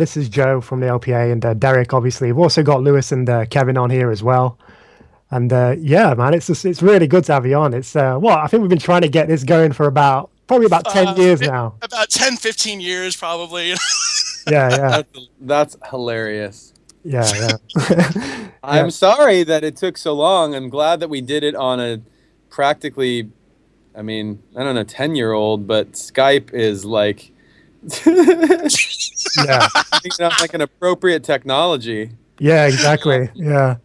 This is Joe from the LPA and Derek, obviously. We've also got Lewis and Kevin on here as well. And yeah, man, it's really good to have you on. It's I think we've been trying to get this going for probably about 10 years now. About 10, 15 years, probably. Yeah. That's hilarious. Yeah. I'm sorry that it took so long. I'm glad that we did it on a practically, I mean, I don't know, 10-year-old, but Skype is like, yeah, like an appropriate technology. Yeah, exactly. Yeah.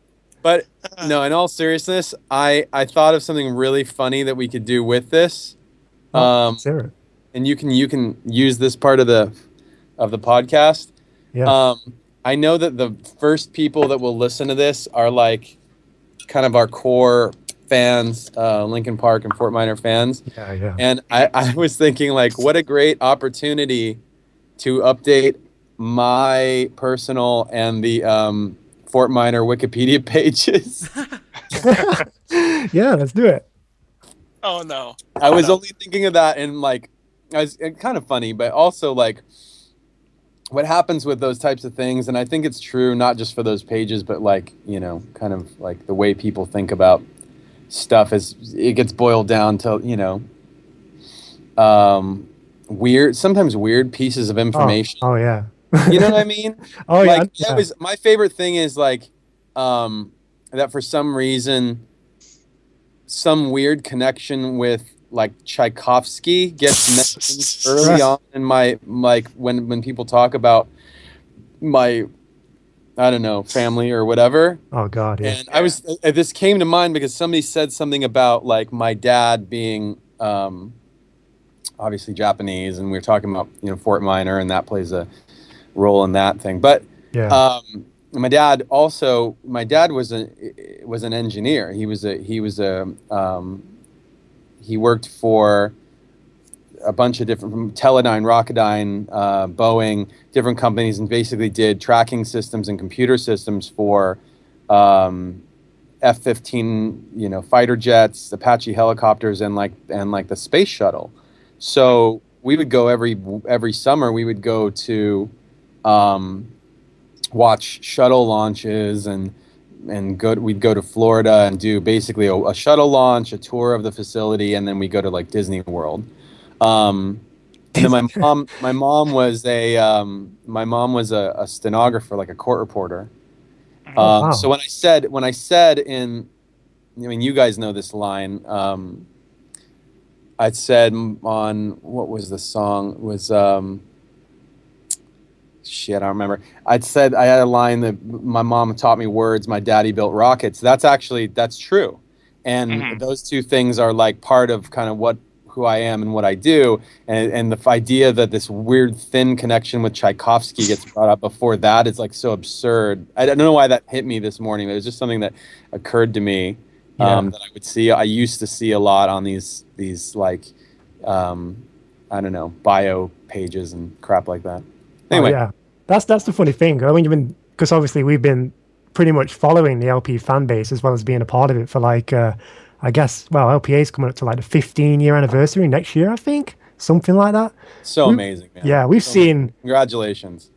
But no, in all seriousness, I thought of something really funny that we could do with this. Sarah. And you can use this part of the podcast. Yeah. I know that the first people that will listen to this are like kind of our core fans, Linkin Park and Fort Minor fans. Yeah. And I was thinking, like, what a great opportunity to update my personal and the Fort Minor Wikipedia pages. Yeah, let's do it. Oh, no. I was only thinking of that, and like, it's kind of funny, but also like, what happens with those types of things, and I think it's true not just for those pages, but like, you know, kind of like the way people think about stuff is it gets boiled down to, you know, sometimes weird pieces of information. Oh yeah. You know what I mean? Oh like, yeah. That was my favorite thing is like that for some reason some weird connection with like Tchaikovsky gets mentioned early on in my, like, when people talk about my, I don't know, family or whatever. Oh God, yeah. And this came to mind because somebody said something about like my dad being obviously Japanese, and we were talking about, you know, Fort Minor, and that plays a role in that thing. But yeah. my dad was an engineer. He worked for a bunch of different, Teledyne, Rocketdyne, Boeing, different companies, and basically did tracking systems and computer systems for F-15, you know, fighter jets, Apache helicopters, and the space shuttle. So we would go every summer. We would go to watch shuttle launches we'd go to Florida and do basically a shuttle launch, a tour of the facility, and then we go to like Disney World. And then my mom was a stenographer, like a court reporter. Wow. So when I said in, I mean, you guys know this line. I'd said on, what was the song? It was shit, I don't remember. I had a line that my mom taught me words, my daddy built rockets. That's true. And those two things are like part of kind of who I am and what I do. And the idea that this weird thin connection with Tchaikovsky gets brought up before that is like so absurd. I don't know why that hit me this morning. It was just something that occurred to me that I used to see a lot on these like, I don't know, bio pages and crap like that. Anyway, yeah, that's the funny thing. I mean, because obviously we've been pretty much following the LP fan base as well as being a part of it for like, I guess, well, LPA is coming up to like the 15-year anniversary next year, I think, something like that. So amazing, man. Yeah, we've seen. Congratulations.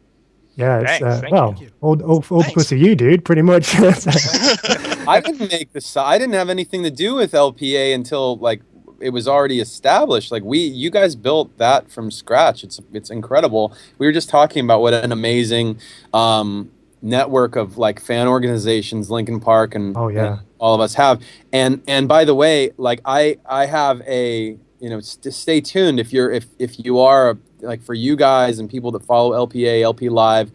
Yeah, it's Thank you. all because of you, dude. Pretty much. I didn't make this. I didn't have anything to do with LPA until like it was already established. Like you guys built that from scratch. It's incredible. We were just talking about what an amazing network of like fan organizations Linkin Park and, and all of us have. And by the way, like I have a, you know, stay tuned if you are like, for you guys and people that follow LPA, LP Live,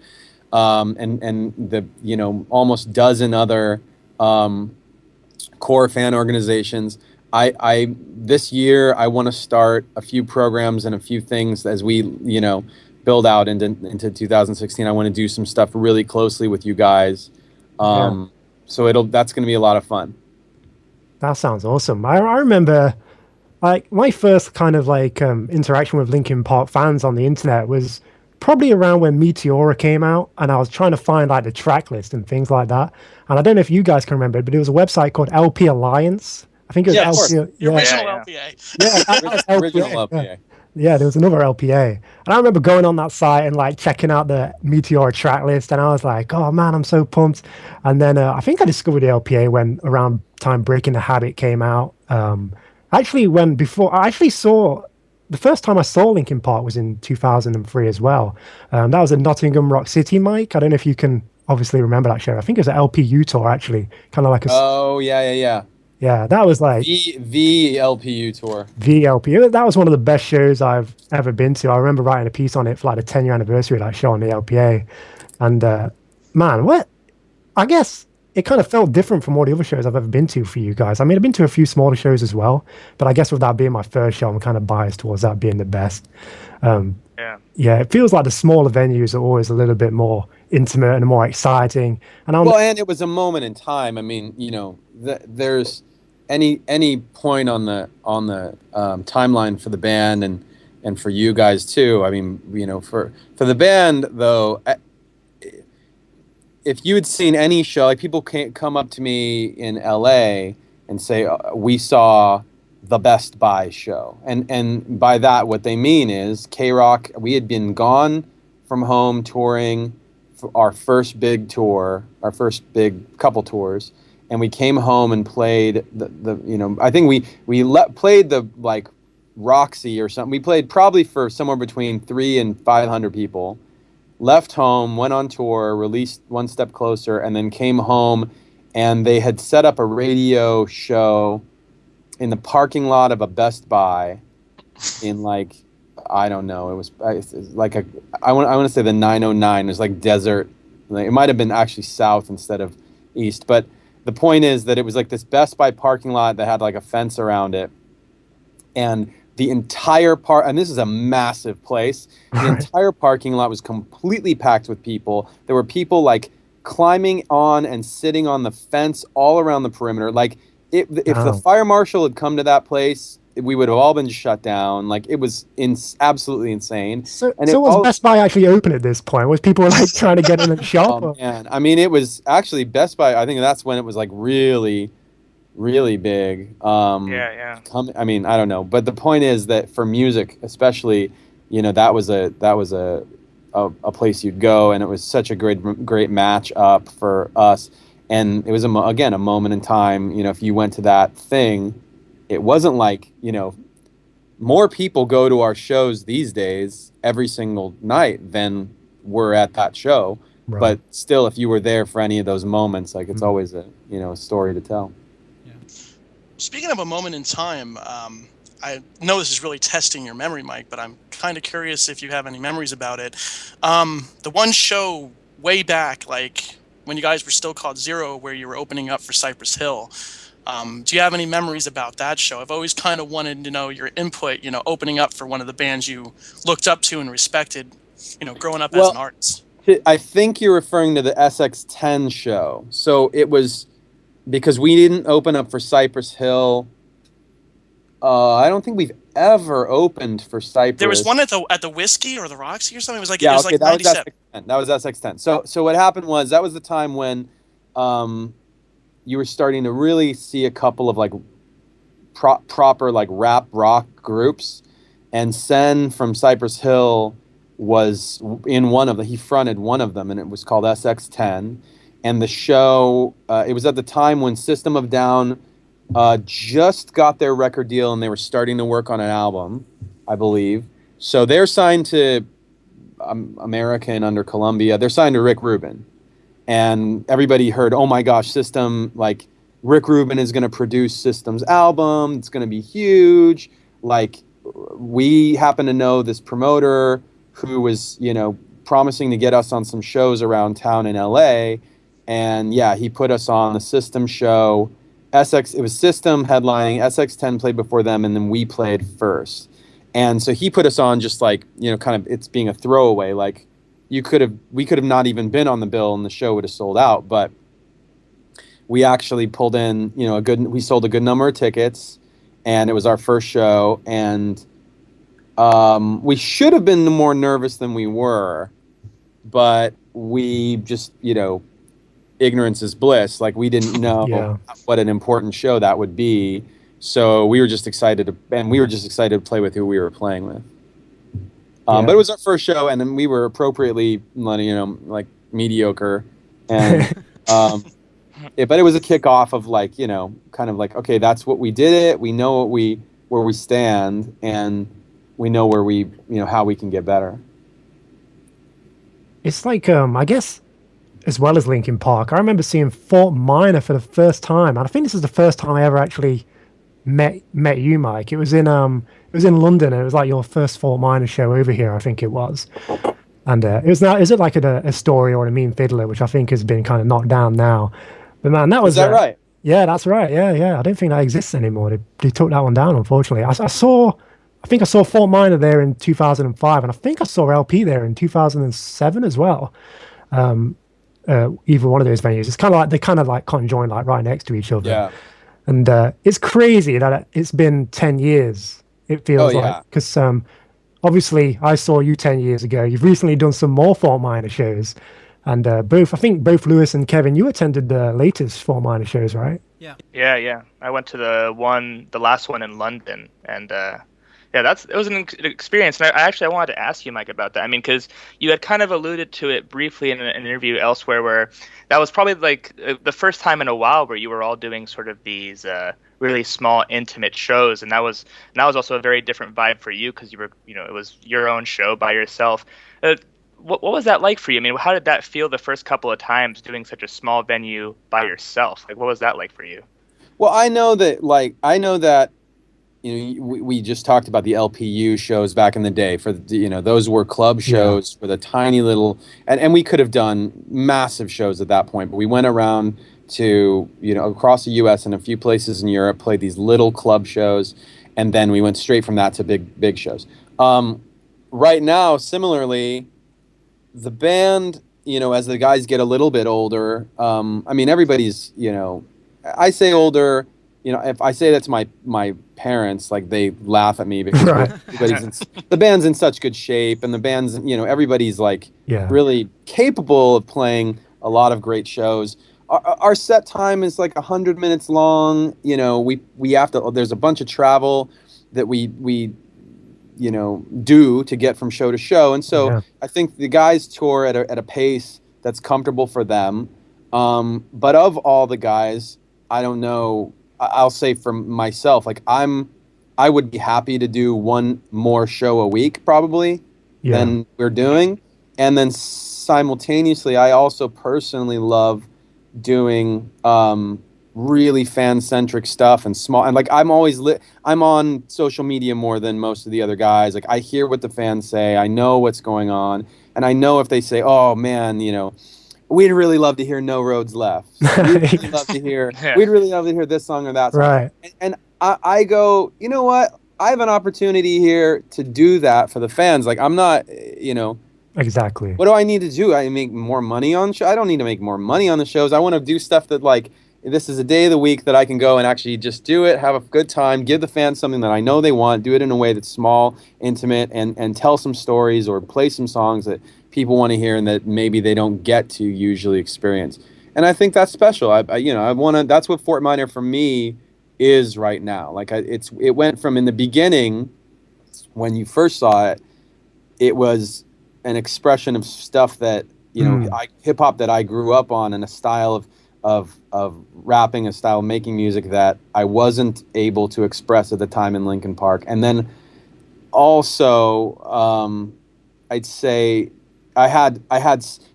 and the, you know, almost dozen other core fan organizations. I this year I want to start a few programs and a few things as we, you know, build out into 2016. I want to do some stuff really closely with you guys. So that's going to be a lot of fun. That sounds awesome. I remember like my first kind of like interaction with Linkin Park fans on the internet was probably around when Meteora came out, and I was trying to find like the track list and things like that. And I don't know if you guys can remember, but it was a website called LP Alliance. I think it was LPA. The original LPA. Yeah, original LPA. Yeah, there was another LPA. And I remember going on that site and like checking out the Meteor track list, and I was like, oh man, I'm so pumped. And then I think I discovered the LPA when around time Breaking the Habit came out. Actually, when before I actually saw the first time I saw Linkin Park was in 2003 as well. That was at Nottingham Rock City, Mike. I don't know if you can obviously remember that show. I think it was an LPU tour, actually, kind of like a Oh yeah, yeah, yeah. yeah. That was like The LPU tour. VLP. That was one of the best shows I've ever been to. I remember writing a piece on it for like the 10-year anniversary of that show on the LPA. And man, what I guess it kind of felt different from all the other shows I've ever been to for you guys. I mean, I've been to a few smaller shows as well, but I guess with that being my first show, I'm kind of biased towards that being the best. Um, Yeah. yeah, it feels like the smaller venues are always a little bit more intimate and more exciting. And I'll Well, and it was a moment in time. I mean, there's any point on the timeline for the band and for you guys too. I mean, for the band though, if you had seen any show, like people can't come up to me in LA and say we saw the Best Buy show, and by that what they mean is K Rock. We had been gone from home touring for our first big tour, our first big couple tours, and we came home and played the I think played the like Roxy or something. We played probably for somewhere between 300 and 500 people, left home, went on tour, released One Step Closer, and then came home, and they had set up a radio show in the parking lot of a Best Buy in like, I don't know, it was like I want to say the 909. It was like desert. Like, it might have been actually south instead of east, but the point is that it was like this Best Buy parking lot that had like a fence around it, and the entire and this is a massive place. The right. entire parking lot was completely packed with people. There were people like climbing on and sitting on the fence all around the perimeter. Like if the Wow. fire marshal had come to that place, we would have all been shut down. Like it was absolutely insane. So, And so it was all Best Buy actually open at this point? Was people like trying to get in and shop? oh man, I mean, it was actually Best Buy. I think that's when it was like really, really big. Yeah, yeah. I mean, I don't know, but the point is that for music, especially, that was a place you'd go, and it was such a great match up for us, and it was again a moment in time. If you went to that thing, it wasn't like more people go to our shows these days every single night than were at that show. Right. But still, if you were there for any of those moments, like it's Mm. always a story to tell. Speaking of a moment in time, I know this is really testing your memory, Mike, but I'm kind of curious if you have any memories about it. The one show way back, like when you guys were still called Zero, where you were opening up for Cypress Hill. Do you have any memories about that show? I've always kind of wanted to know your input, opening up for one of the bands you looked up to and respected, growing up as an Well, artist. I think you're referring to the SX10 show. So it was because we didn't open up for Cypress Hill. I don't think we've ever opened for There was Cypress. one at the Whiskey or the Roxy or something. It Yeah, was okay, like that was 97. SX10. That was SX10. So what happened was that was the time when um, you were starting to really see a couple of like proper like rap rock groups, and Sen from Cypress Hill was in one of them. He fronted one of them, and it was called SX10. And the show, it was at the time when System of Down just got their record deal, and they were starting to work on an album, I believe. So they're signed to American under Columbia. They're signed to Rick Rubin, and everybody heard, oh my gosh, System, like Rick Rubin is going to produce System's album. It's going to be huge. Like we happen to know this promoter who was, promising to get us on some shows around town in LA. And yeah, he put us on the System show. It was System headlining, SX10 played before them, and then we played first. And so he put us on just like, kind of it's being a throwaway. Like we could have not even been on the bill and the show would have sold out. But we actually pulled in, we sold a good number of tickets, and it was our first show. And we should have been more nervous than we were, but we just, ignorance is bliss. Like we didn't know Yeah. what an important show that would be. So we were just excited to play with who we were playing with. Yeah. But it was our first show, and then we were appropriately, like mediocre, and but it was a kickoff of like, kind of like, okay, that's what we did. It we know where we stand, and we know where how we can get better. It's like I guess as well as Linkin Park, I remember seeing Fort Minor for the first time, and I think this is the first time I ever actually met you, Mike. It was in London, and it was like your first Fort Minor show over here, I think it was. And it was now, is it like a story or a mean fiddler, which I think has been kind of knocked down now. But man, that Is was that right? yeah, that's right. Yeah, yeah. I don't think that exists anymore. They took that one down, unfortunately. I think I saw Fort Minor there in 2005, and I think I saw LP there in 2007 as well. Either one of those venues. It's kind of like they kind of like conjoined like right next to each other. Yeah. And it's crazy that it's been 10 years, it Oh feels like. yeah. Because obviously, I saw you 10 years ago. You've recently done some more Fort Minor shows. And I think both Lewis and Kevin, you attended the latest Fort Minor shows, right? Yeah. Yeah, yeah. I went to the last one in London, and yeah, it was an experience. And I wanted to ask you, Mike, about that. I mean, because you had kind of alluded to it briefly in an interview elsewhere, where that was probably like the first time in a while where you were all doing sort of these really small, intimate shows, and that was also a very different vibe for you because you were, it was your own show by yourself. What was that like for you? I mean, how did that feel the first couple of times doing such a small venue by yourself? Like, what was that like for you? Well, I know that we just talked about the LPU shows back in the day. For those were club Yeah. shows for the tiny little, and we could have done massive shows at that point, but we went around to across the U.S. and a few places in Europe, played these little club shows, and then we went straight from that to big shows. Right now, similarly, the band, as the guys get a little bit older, I mean, everybody's, I say older, if I say that to my parents, like they laugh at me because Right. the band's in such good shape, and the band's, everybody's like Yeah. really capable of playing a lot of great shows. Our set time is like 100 minutes long. We have to, there's a bunch of travel that we do to get from show to show. And so Yeah. I think the guys tour at a pace that's comfortable for them. But of all the guys, I don't know, I'll say for myself, like I would be happy to do one more show a week probably Yeah. than we're doing. And then simultaneously, I also personally love doing really fan-centric stuff and small, and like I'm on social media more than most of the other guys. Like I hear what the fans say, I know what's going on, and I know if they say, oh man, we'd really love to hear No Roads Left, Yeah. we'd really love to hear this song or that song. Right. And I go, you know what, I have an opportunity here to do that for the fans. Like I'm not, Exactly. what do I need to do? I make more money on I don't need to make more money on the shows. I want to do stuff that, like, this is a day of the week that I can go and actually just do it, have a good time, give the fans something that I know they want, do it in a way that's small, intimate, and tell some stories or play some songs that people want to hear and that maybe they don't get to usually experience. And I think that's special. I want to. That's what Fort Minor for me is right now. Like it went from, in the beginning, when you first saw it, it was an expression of stuff that hip hop that I grew up on, and a style of rapping, a style of making music that I wasn't able to express at the time in Linkin Park. And then also, I'd say I had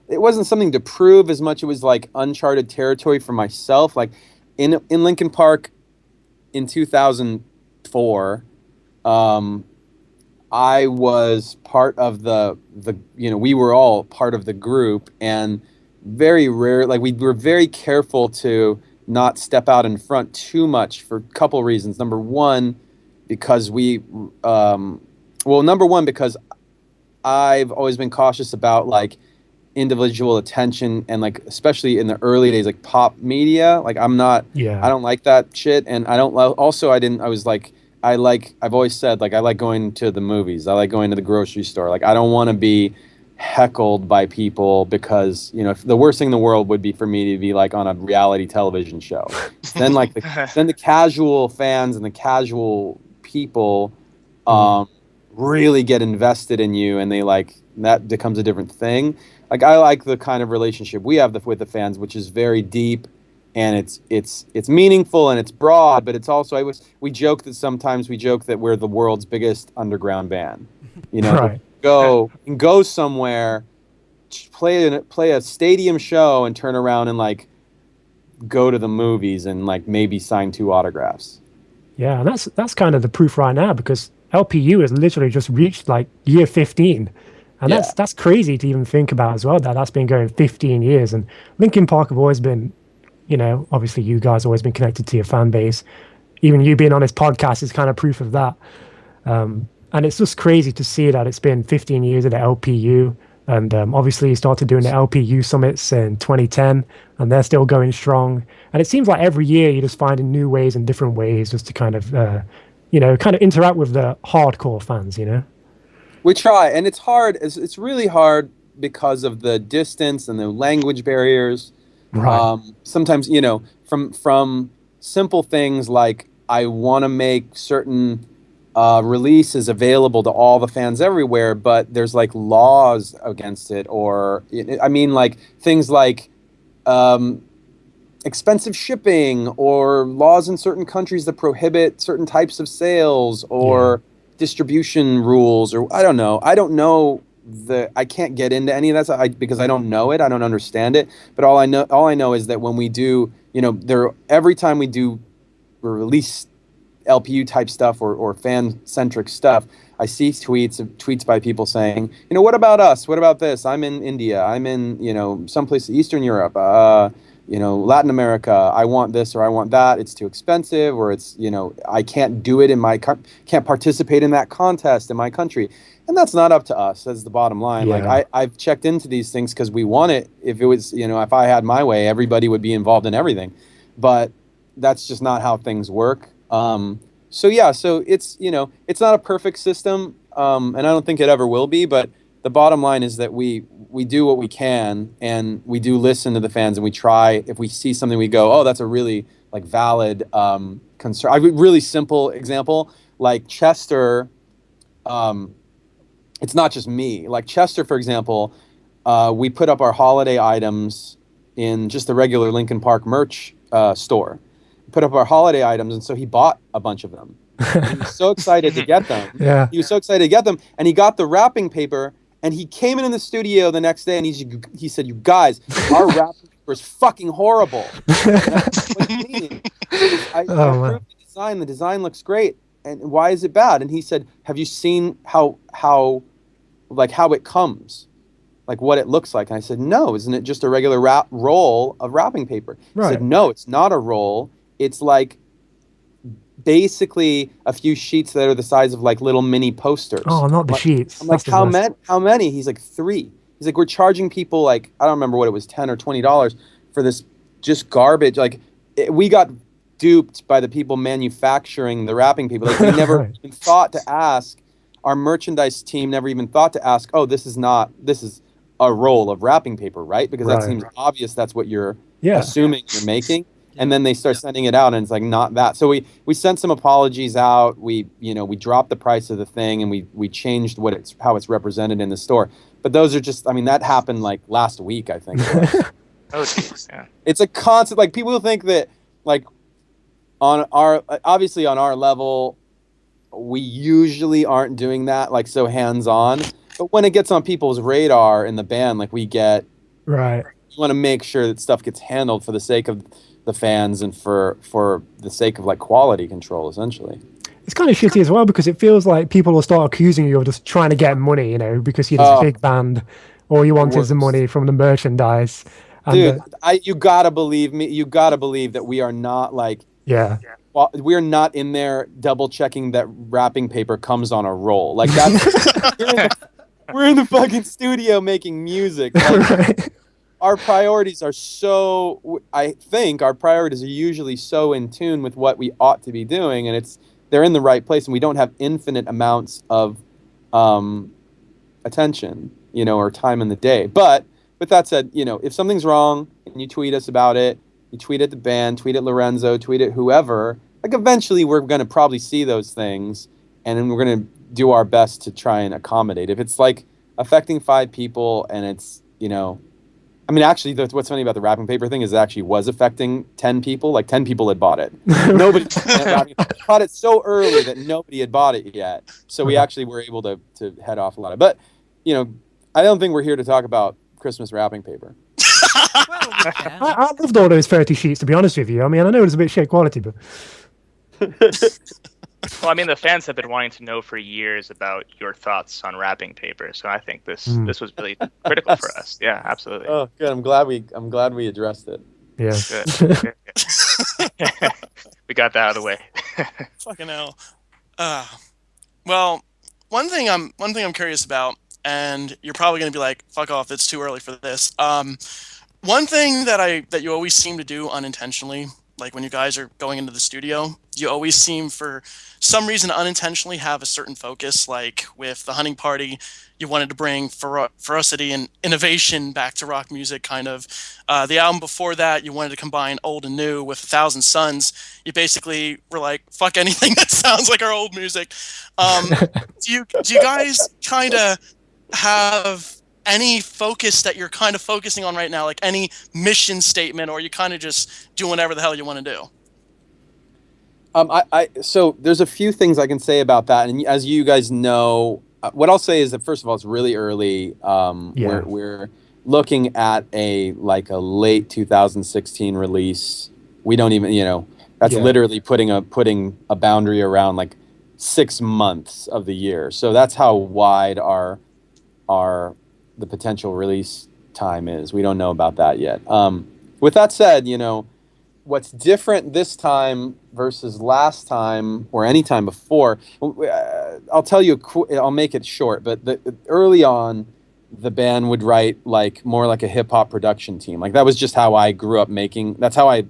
it wasn't something to prove as much. It was like uncharted territory for myself. Like in Linkin Park in 2004, I was part of the we were all part of the group, and very rare, like we were very careful to not step out in front too much for a couple reasons. Number one, because because I've always been cautious about like individual attention, and like especially in the early days, like pop media, like Yeah. I don't like that shit. And I don't also I was like, I've always said, like, I like going to the movies, I like going to the grocery store. Like I don't want to be heckled by people, because if the worst thing in the world would be for me to be like on a reality television show. Then then the casual fans and the casual people really get invested in you, and they like that becomes a different thing. Like I like the kind of relationship we have with the fans, which is very deep, and it's meaningful and it's broad, but it's also we joke that sometimes we joke that we're the world's biggest underground band. You know, Right. go somewhere, play a stadium show, and turn around and like go to the movies and like maybe sign 2 autographs. Yeah, and that's kind of the proof right now because LPU has literally just reached like year 15. And Yeah. that's crazy to even think about as well, that that's been going 15 years. And Linkin Park have always been, obviously you guys always been connected to your fan base. Even you being on this podcast is kind of proof of that. And it's just crazy to see that it's been 15 years at the LPU. And obviously, you started doing the LPU summits in 2010, and they're still going strong. And it seems like every year you're just finding new ways and different ways just to kind of, kind of interact with the hardcore fans. We try, and it's hard. It's really hard because of the distance and the language barriers. Right. Sometimes, from simple things like I want to make certain releases available to all the fans everywhere, but there's like laws against it, or I mean, like things like um, expensive shipping, or laws in certain countries that prohibit certain types of sales, Yeah. or distribution rules, or I don't know. I don't know I can't get into any of that stuff because I don't know it. I don't understand it. But all I know is that when we do, every time we do release LPU type stuff, or fan centric stuff, I see tweets by people saying, what about us? What about this? I'm in India. I'm in, someplace Eastern Europe. Latin America. I want this or I want that. It's too expensive, or it's, I can't do it can't participate in that contest in my country. And that's not up to us. That's the bottom line. Like Yeah. I've checked into these things because we want it. If it was, if I had my way, everybody would be involved in everything. But that's just not how things work. So yeah, so it's not a perfect system, and I don't think it ever will be. But the bottom line is that we do what we can, and we do listen to the fans, and we try. If we see something, we go, oh, that's a really like valid concern. A really simple example, like Chester. Um, it's not just me. Like Chester, for example, we put up our holiday items in just the regular Linkin Park merch store. Put up our holiday items, and so he bought a bunch of them. And he was so excited to get them. Yeah. He was so excited to get them, and he got the wrapping paper. And he came in the studio the next day, and he said, "You guys, our wrapping paper is fucking horrible." And I said, what do you mean? I Oh man. approved the design. The design looks great, and why is it bad? And he said, "Have you seen how it comes?" Like what it looks like. And I said, no, isn't it just a regular roll of wrapping paper? He said, Right. no, it's not a roll. It's like basically a few sheets that are the size of like little mini posters. Oh, not the sheets. I'm like, That's the worst. how many? He's like 3. He's like, we're charging people like, I don't remember what it was, $10 or $20 for this just garbage. Like we got duped by the people manufacturing the wrapping paper. Like we never Right. even thought to ask. Our merchandise team never even thought to ask, oh, this is a roll of wrapping paper, right? Because that Right. seems obvious. That's what you're Yeah. assuming you're making. And Yeah. then they start sending it out, and it's like not that. So we sent some apologies out. We dropped the price of the thing, and we changed how it's represented in the store. But those are just, I mean, that happened like last week, I think. Oh, geez, yeah. It's a constant, like people think that like obviously on our level, we usually aren't doing that like so hands on. But when it gets on people's radar in the band, like we Right. want to make sure that stuff gets handled for the sake of the fans and for the sake of like quality control, essentially. It's kind of shitty as well because it feels like people will start accusing you of just trying to get money, because you're this Oh, big band. All you want is the worst. money from the merchandise. And Dude, you gotta believe me. You gotta believe that we are not like, yeah. well, we're not in there double checking that wrapping paper comes on a roll. Like that's we're in the fucking studio making music. Like, Right. our priorities are so, I think our priorities are usually so in tune with what we ought to be doing, and they're in the right place, and we don't have infinite amounts of attention, or time in the day. But with that said, if something's wrong and you tweet us about it, you tweet at the band, tweet at Lorenzo, tweet at whoever, like eventually we're going to probably see those things, and then we're going to do our best to try and accommodate. If it's like affecting 5 people and it's, I mean, actually, what's funny about the wrapping paper thing is it actually was affecting 10 people. Like 10 people had bought it. Nobody bought it so early that nobody had bought it yet. So we actually were able to head off a lot of. But, I don't think we're here to talk about Christmas wrapping paper. Well, we can. I loved all those 30 sheets, to be honest with you. I mean, I know it's a bit shit quality, but Well, I mean, the fans have been wanting to know for years about your thoughts on wrapping paper, so I think this was really critical for us. Yeah, absolutely. Oh, good. I'm glad we addressed it. yeah. Good. We got that out of the way. Fucking hell. Well, one thing I'm curious about, and you're probably gonna be like, "Fuck off! It's too early for this." One thing that you always seem to do unintentionally, like when you guys are going into the studio, you always seem for some reason unintentionally have a certain focus. Like with the hunting party, you wanted to bring ferocity and innovation back to rock music, kind of. The album before that, you wanted to combine old and new. With 1,000 Suns, you basically were like, "Fuck anything that sounds like our old music." Do you guys kind of have any focus that you're kind of focusing on right now, like any mission statement, or you kind of just do whatever the hell you want to do? So there's a few things I can say about that, and as you guys know, what I'll say is that first of all, it's really early. We're looking at a late 2016 release. We don't even, that's literally putting a boundary around like 6 months of the year. So that's how wide the potential release time is. We don't know about that yet. With that said, what's different this time versus last time or any time before, I'll tell you, I'll make it short, but early on, the band would write more like a hip hop production team. Like that was just how I grew up making. That's how I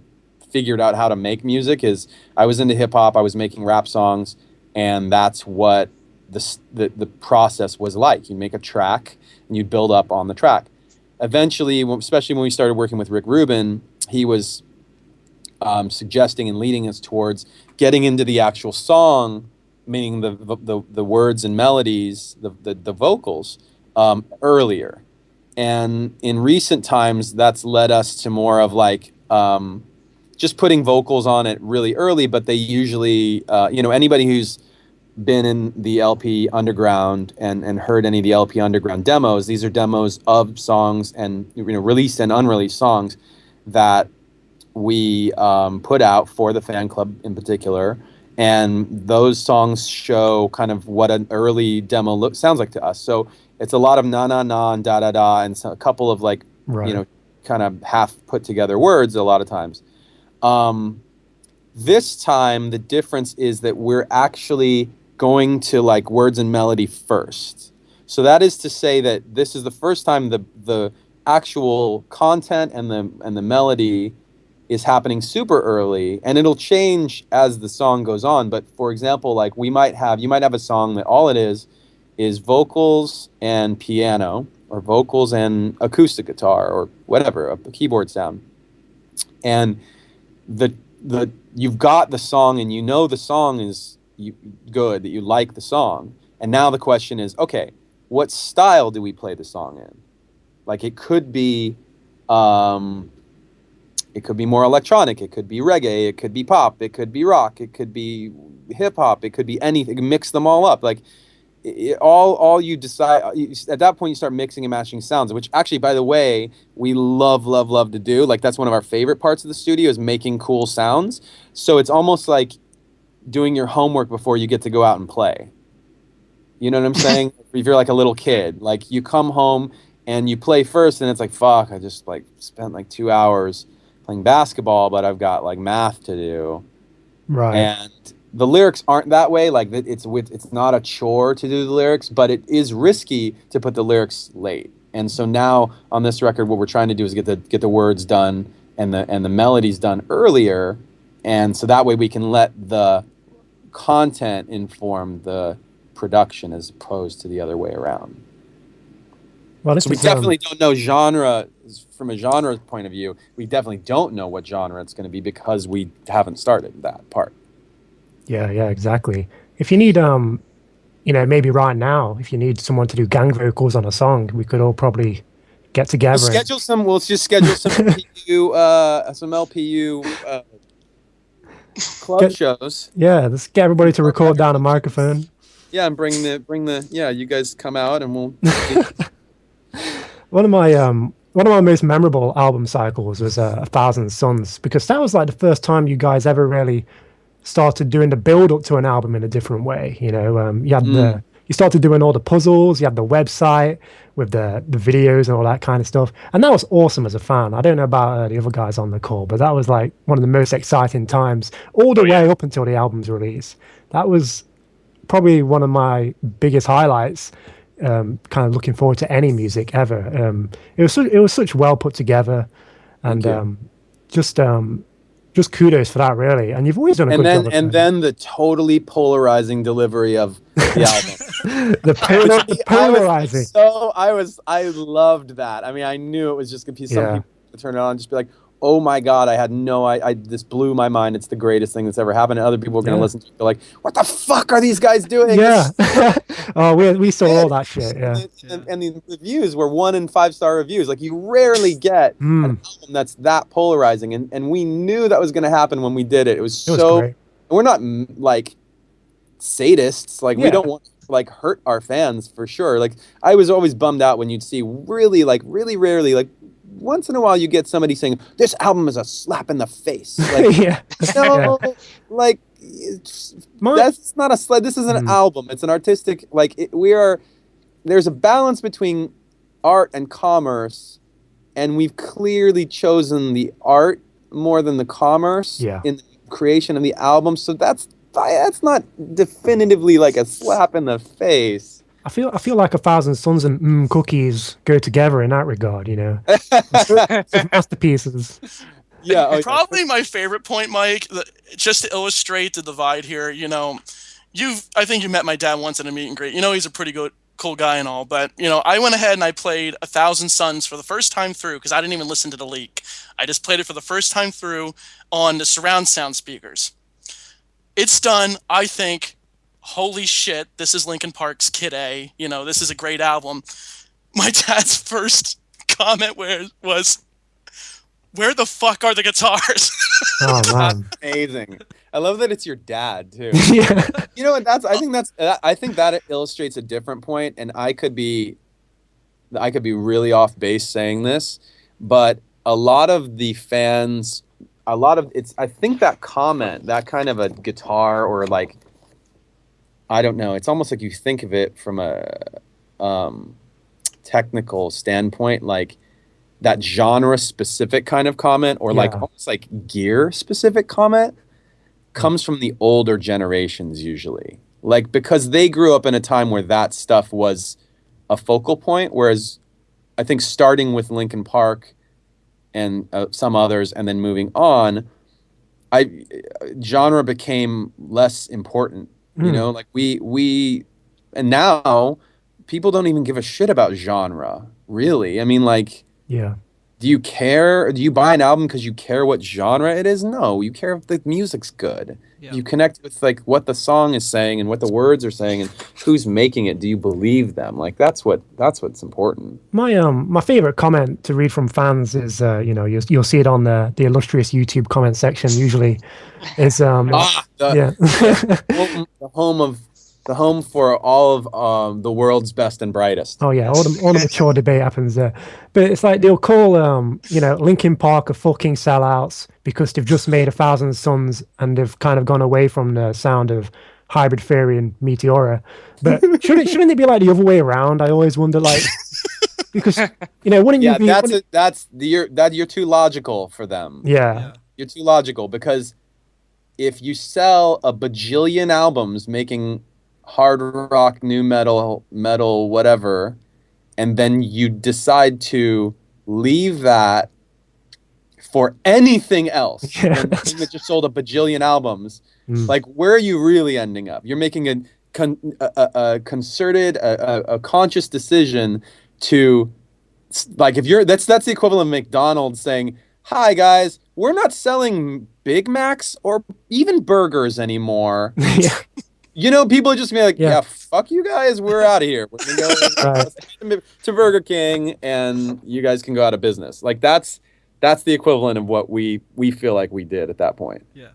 figured out how to make music. Is I was into hip hop. I was making rap songs, and that's what the process was like. You make a track and you build up on the track. Eventually, especially when we started working with Rick Rubin, he was suggesting and leading us towards getting into the actual song, meaning the words and melodies, the vocals, earlier. And in recent times, that's led us to more of just putting vocals on it really early, but they usually, anybody who's been in the LP Underground and heard any of the LP Underground demos, these are demos of songs and released and unreleased songs that we put out for the fan club in particular, and those songs show kind of what an early demo sounds like to us. So it's a lot of na na na and da da da, and a couple of kind of half put together words a lot of times. This time the difference is that we're actually going to words and melody first. So that is to say that this is the first time the actual content and the melody is happening super early, and it'll change as the song goes on. But for example, you might have a song that all it is vocals and piano, or vocals and acoustic guitar, or whatever, a keyboard sound. And you've got the song, and the song is good, that you like the song. And now the question is, okay, what style do we play the song in? It could be more electronic, it could be reggae, it could be pop, it could be rock, it could be hip hop, it could be anything. Mix them all up. All you decide at that point, you start mixing and matching sounds, which actually, by the way, we love to do. That's one of our favorite parts of the studio, is making cool sounds. So it's almost like doing your homework before you get to go out and play. You know what I'm saying? If you're a little kid, you come home and you play first, and it's fuck, I just spent 2 hours playing basketball, but I've got math to do. Right. And the lyrics aren't that way. It's not a chore to do the lyrics, but it is risky to put the lyrics late. And so now on this record, what we're trying to do is get the words done and the melodies done earlier, and so that way we can let the content inform the production as opposed to the other way around. Well, so we definitely don't know genre. From a genre point of view, we definitely don't know what genre it's going to be because we haven't started that part. Yeah, exactly. If you need maybe right now, if you need someone to do gang vocals on a song, we could all probably get We'll together and schedule some. We'll just schedule some LPU club get, shows. yeah, let's get everybody to record down a microphone. Yeah, and bring the. Yeah, you guys come out and we'll. One of my most memorable album cycles was A Thousand Suns, because that was like the first time you guys ever really started doing the build up to an album in a different way. You started doing all the puzzles, you had the website with the videos and all that kind of stuff, and that was awesome as a fan. I don't know about the other guys on the call, but that was like one of the most exciting times all the way up until the album's release. That was probably one of my biggest highlights. Kind of looking forward to any music ever. It was such well put together, and just kudos for that, really. And you've always done a good job. And then the totally polarizing delivery of the album. the polarizing. I loved that. I mean, I knew it was just gonna be some Yeah. people would turn it on and just be like, oh my God, I had no, this blew my mind. It's the greatest thing that's ever happened. And other people are going to listen to it. They're like, what the fuck are these guys doing? Yeah. Oh, we saw all that shit. Yeah. And the reviews were 1 and 5-star reviews. Like, you rarely get an album that's that polarizing. And we knew that was going to happen when we did it. It was great. We're not like sadists. Like, we don't want to like hurt our fans for sure. Like, I was always bummed out when you'd see really rarely, like, once in a while you get somebody saying this album is a slap in the face. Like, yeah. no, like, that's not a slap. This is an album. It's an artistic, like, there's a balance between art and commerce, and we've clearly chosen the art more than the commerce in the creation of the album. So that's not definitively like a slap in the face. I feel like A Thousand Suns and Cookies go together in that regard, masterpieces. Yeah, probably my favorite point, Mike, just to illustrate the divide here. I think you met my dad once at a meet and greet. He's a pretty cool guy and all, but I went ahead and I played A Thousand Suns for the first time through, because I didn't even listen to the leak. I just played it for the first time through on the surround sound speakers. It's done, I think. Holy shit, this is Linkin Park's Kid A. This is a great album. My dad's first comment was, where the fuck are the guitars? Oh, man. Amazing. I love that it's your dad, too. Yeah. You know what? I think that illustrates a different point, and I could be really off base saying this, but a lot of the fans, I think that comment, that kind of a guitar, or like, I don't know. It's almost like you think of it from a technical standpoint, like that genre-specific kind of comment, or like almost like gear-specific comment, comes from the older generations usually. Like, because they grew up in a time where that stuff was a focal point, whereas I think starting with Linkin Park and some others, and then moving on, genre became less important. Like and now people don't even give a shit about genre, really. I mean, like, do you care? Do you buy an album because you care what genre it is? No, you care if the music's good. Yeah. You connect with like what the song is saying and what the words are saying and who's making it. Do you believe them? Like, that's what's important. My favorite comment to read from fans is you'll see it on the illustrious YouTube comment section usually. Is the home for all of the world's best and brightest. Oh yeah, all the mature debate happens there. But it's like they'll call Linkin Park a fucking sellouts because they've just made A Thousand Suns and they've kind of gone away from the sound of Hybrid Theory and Meteora. But shouldn't it be like the other way around? I always wonder, like, because wouldn't you be? You're too logical for them. Yeah. You're too logical, because if you sell a bajillion albums making hard rock, new metal, whatever, and then you decide to leave that for anything else, and the thing that just sold a bajillion albums, like, where are you really ending up? You're making a concerted, a conscious decision to, like, if you're that's the equivalent of McDonald's saying, "Hi guys, we're not selling Big Macs or even burgers anymore." You know, people just be like, Yeah, yeah, fuck you guys, we're out of here. We're gonna right. go to Burger King, and you guys can go out of business. Like that's the equivalent of what we feel like we did at that point. Yeah.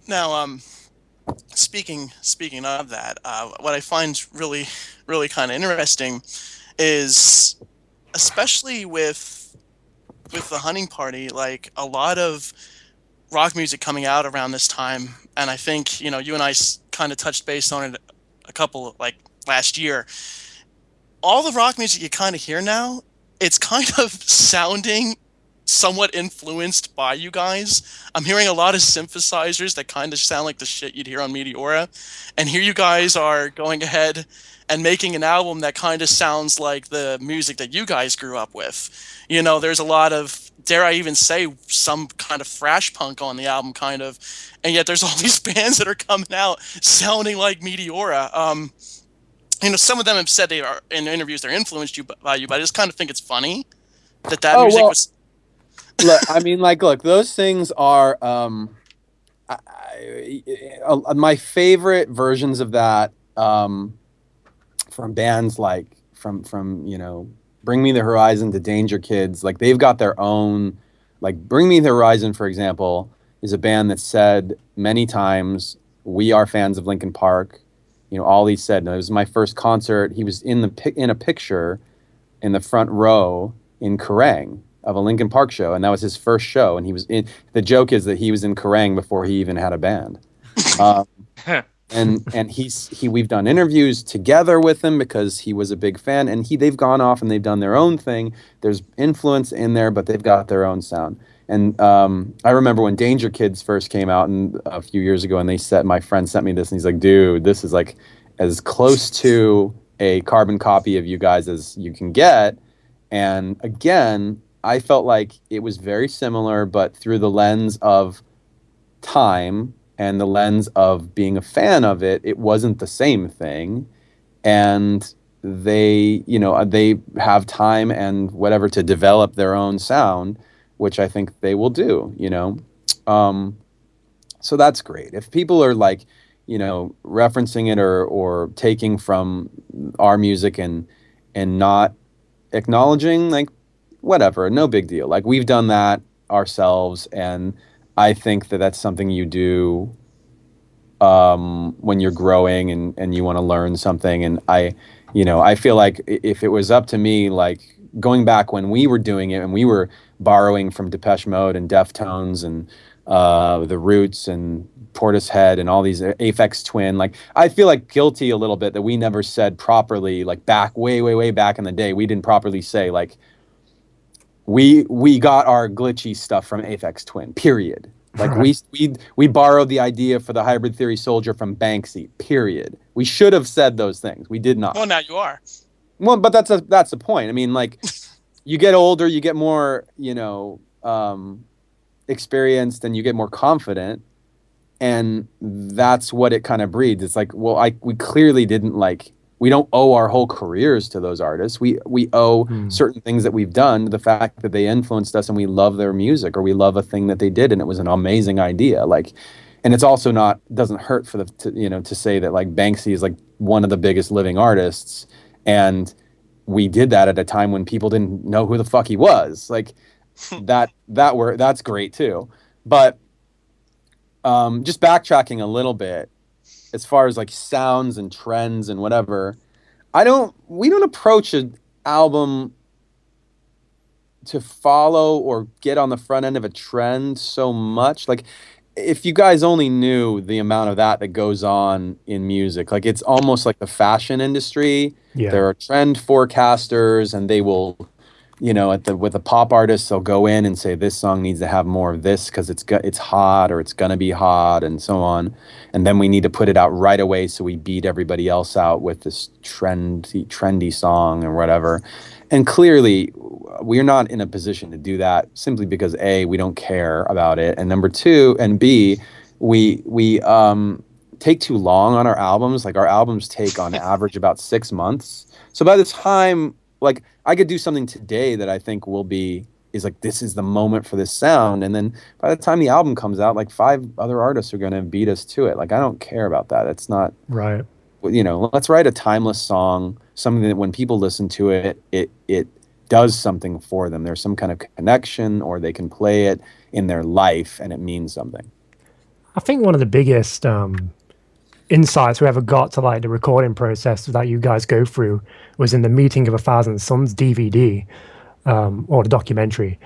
Now, speaking of that, what I find really kind of interesting is, especially with the hunting party, like a lot of rock music coming out around this time, and I think you and I kind of touched base on it a couple like last year. All the rock music you kind of hear now, it's kind of sounding somewhat influenced by you guys. I'm hearing a lot of synthesizers that kind of sound like the shit you'd hear on Meteora, and here you guys are going ahead and making an album that kind of sounds like the music that you guys grew up with. There's a lot of, dare I even say, some kind of thrash punk on the album, kind of, and yet there's all these bands that are coming out sounding like Meteora. Some of them have said they are in interviews they're influenced by you, but I just kind of think it's funny that Oh music well, was. look, I mean, like, look, those things are my favorite versions of that from bands like from Bring Me the Horizon to Danger Kids. Like they've got their own. Like Bring Me the Horizon, for example, is a band that said many times, "We are fans of Linkin Park." Ollie said, "No, it was my first concert." He was in a picture in the front row in Kerrang of a Linkin Park show, and that was his first show. And he was in. The joke is that he was in Kerrang before he even had a band. Um, and we've done interviews together with him because he was a big fan, and they've gone off and they've done their own thing. There's influence in there, but they've got their own sound. And I remember when Danger Kids first came out a few years ago, and my friend sent me this, and he's like, "Dude, this is like as close to a carbon copy of you guys as you can get." And again, I felt like it was very similar, but through the lens of time and the lens of being a fan of it, it wasn't the same thing. And they have time and whatever to develop their own sound, which I think they will do. Um, so that's great. If people are like, referencing it or taking from our music and not acknowledging, like, whatever, no big deal. Like we've done that ourselves, and I think that that's something you do when you're growing and you want to learn something. And I feel like if it was up to me, like going back when we were doing it and we were borrowing from Depeche Mode and Deftones and The Roots and Portishead and all these Aphex Twin, like I feel like guilty a little bit that we never said properly, like back way back in the day, we didn't properly say like we got our glitchy stuff from Aphex Twin, period. Like Right. we borrowed the idea for the Hybrid Theory Soldier from Banksy, period. We should have said those things. We did not. Well, now you are. Well, but that's the point. I mean, like you get older, you get more, experienced, and you get more confident, and that's what it kind of breeds. It's like, well, we clearly didn't like. We don't owe our whole careers to those artists. We owe Hmm. certain things that we've done to the fact that they influenced us, and we love their music, or we love a thing that they did, and it was an amazing idea. Like, and it's also not doesn't hurt for to say that like Banksy is like one of the biggest living artists, and we did that at a time when people didn't know who the fuck he was. Like that's great too. But just backtracking a little bit, as far as like sounds and trends and whatever, we don't approach an album to follow or get on the front end of a trend so much. Like if you guys only knew the amount of that goes on in music, like it's almost like the fashion industry. Yeah. There are trend forecasters, and they will, with a pop artist, they'll go in and say this song needs to have more of this because it's hot, or it's gonna be hot, and so on. And then we need to put it out right away so we beat everybody else out with this trendy song or whatever. And clearly, we're not in a position to do that simply because A, we don't care about it, and number two, and B, we take too long on our albums. Like our albums take on average about 6 months. So by the time, like, I could do something today that I think will be is like, this is the moment for this sound. And then by the time the album comes out, like 5 other artists are going to beat us to it. Like, I don't care about that. It's not, Right. let's write a timeless song, something that when people listen to it, it does something for them. There's some kind of connection, or they can play it in their life and it means something. I think one of the biggest insights we ever got to like the recording process that you guys go through was in the Meeting of a Thousand Suns DVD, or the documentary,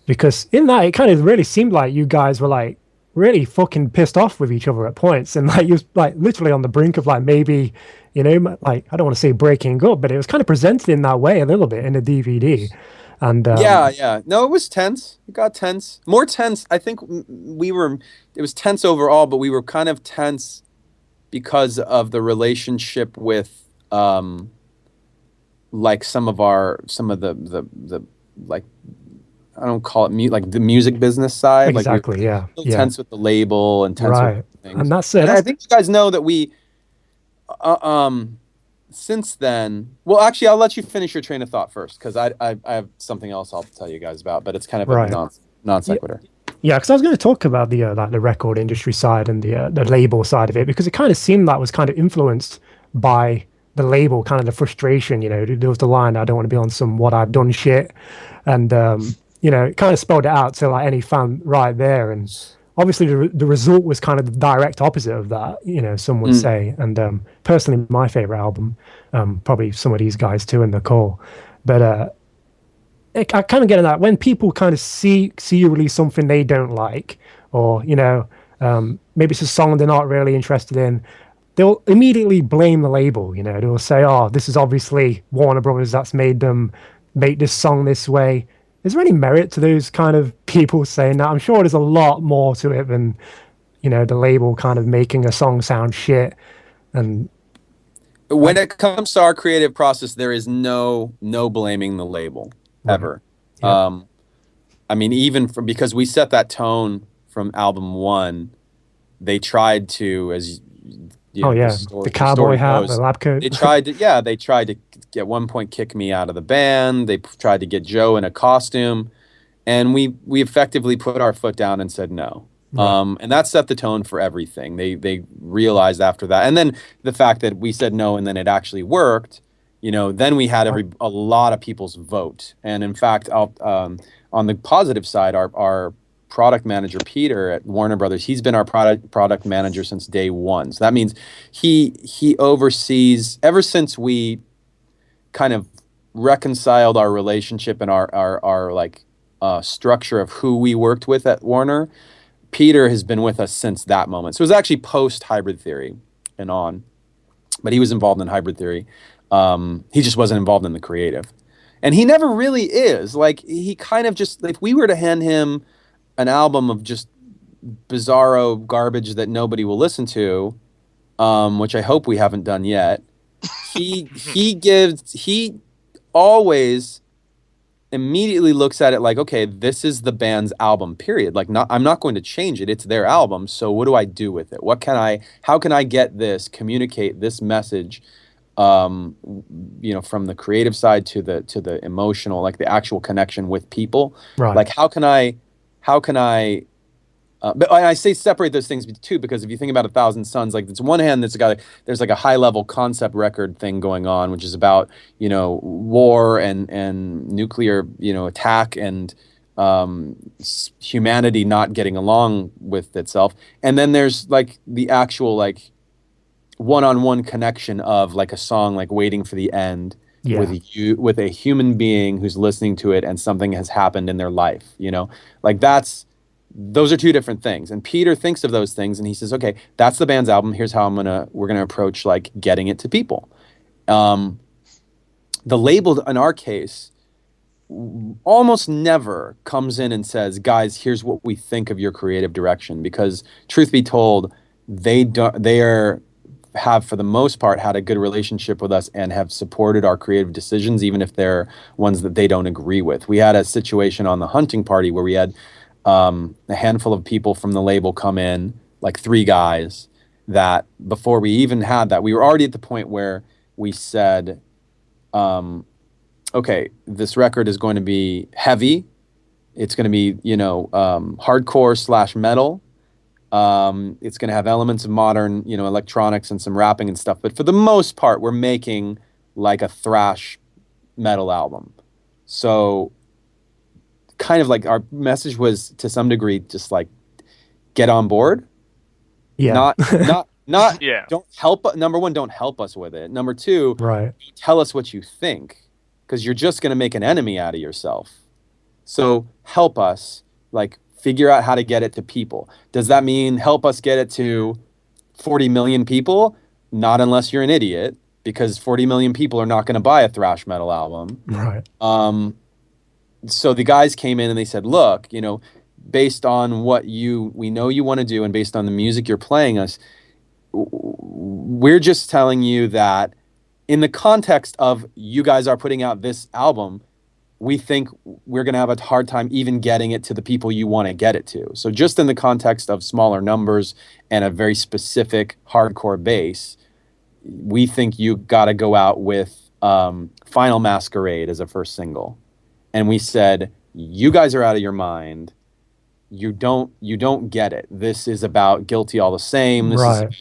because in that it kind of really seemed like you guys were like really fucking pissed off with each other at points, and like you was like literally on the brink of like maybe, like I don't want to say breaking up, but it was kind of presented in that way a little bit in the DVD. And Yeah. No, it was tense. It got tense. More tense. I think it was tense overall, but we were kind of tense because of the relationship with, like some of the like, I don't call it like the music business side. Like, we were exactly, yeah, still yeah, tense with the label and tense with right. things. And that's it. And I That's think you guys know that we, uh, um, since then, well, actually, I'll let you finish your train of thought first, because I have something else I'll tell you guys about, but it's kind of a right. non Yeah, sequitur. yeah. Because I was going to talk about the like the record industry side and the label side of it, because it kind of seemed that was kind of influenced by the label, kind of the frustration. There was the line, "I don't want to be on some what I've done shit," and it kind of spelled it out to like any fan right there. And obviously, the result was kind of the direct opposite of that. Some would Mm. say. And personally, my favorite album, probably some of these guys too in the call, but I kind of get that when people kind of see you release something they don't like, or maybe it's a song they're not really interested in, they'll immediately blame the label. They'll say, "Oh, this is obviously Warner Brothers that's made them make this song this way." Is there any merit to those kind of people saying that? I'm sure there's a lot more to it than the label kind of making a song sound shit. And When it comes to our creative process, there is no blaming the label right, ever. yep, Um, I mean, even because we set that tone from album one, they tried to, as oh the yeah, the story cowboy hat, the goes, lab coat, they tried to at one point kick me out of the band. They tried to get Joe in a costume, and we effectively put our foot down and said no. right, And that set the tone for everything. They realized after that, and then the fact that we said no and then it actually worked. Then we had right, a lot of people's vote. And in fact, on the positive side, our product manager Peter at Warner Brothers, he's been our product manager since day one. So that means he oversees ever since we kind of reconciled our relationship and our like structure of who we worked with at Warner. Peter has been with us since that moment. So it was actually post Hybrid Theory and on, but he was involved in Hybrid Theory. He just wasn't involved in the creative, and he never really is. Like, he kind of just, if we were to hand him an album of just bizarro garbage that nobody will listen to, which I hope we haven't done yet, he always immediately looks at it like, okay, this is the band's album, period. Like, I'm not going to change it. It's their album. So what do I do with it? How can I get this, communicate this message, from the creative side to the emotional, like the actual connection with people. right. Like, how can I but I say separate those things too, because if you think about A Thousand Suns, like, it's one hand there's like a high level concept record thing going on, which is about war and nuclear attack and humanity not getting along with itself, and then there's like the actual like one-on-one connection of like a song like Waiting for the End Yeah, with a human being who's listening to it and something has happened in their life, like those are two different things. And Peter thinks of those things and he says, okay, that's the band's album. Here's how we're gonna approach like getting it to people. The label in our case almost never comes in and says, guys, here's what we think of your creative direction, because truth be told, have for the most part had a good relationship with us and have supported our creative decisions, even if they're ones that they don't agree with. We had a situation on the Hunting Party where we had a handful of people from the label come in, like 3 guys, that before we even had that, we were already at the point where we said, okay, this record is going to be heavy, It's going to be, hardcore slash metal. It's going to have elements of modern, electronics and some rapping and stuff. But for the most part, we're making like a thrash metal album. So kind of like our message was to some degree, just like get on board, Yeah. not Yeah. don't help. Number one, don't help us with it. Number two, Right. tell us what you think, because you're just going to make an enemy out of yourself. So help us, like, figure out how to get it to people. Does that mean help us get it to 40 million people? Not unless you're an idiot, because 40 million people are not going to buy a thrash metal album. Right. So the guys came in and they said, look, based on what we know you want to do, and based on the music you're playing us, we're just telling you that in the context of you guys are putting out this album, we think we're going to have a hard time even getting it to the people you want to get it to. So just in the context of smaller numbers and a very specific hardcore base, we think you got to go out with Final Masquerade as a first single. And we said, you guys are out of your mind. You don't get it. This is about Guilty All the Same. This is Right.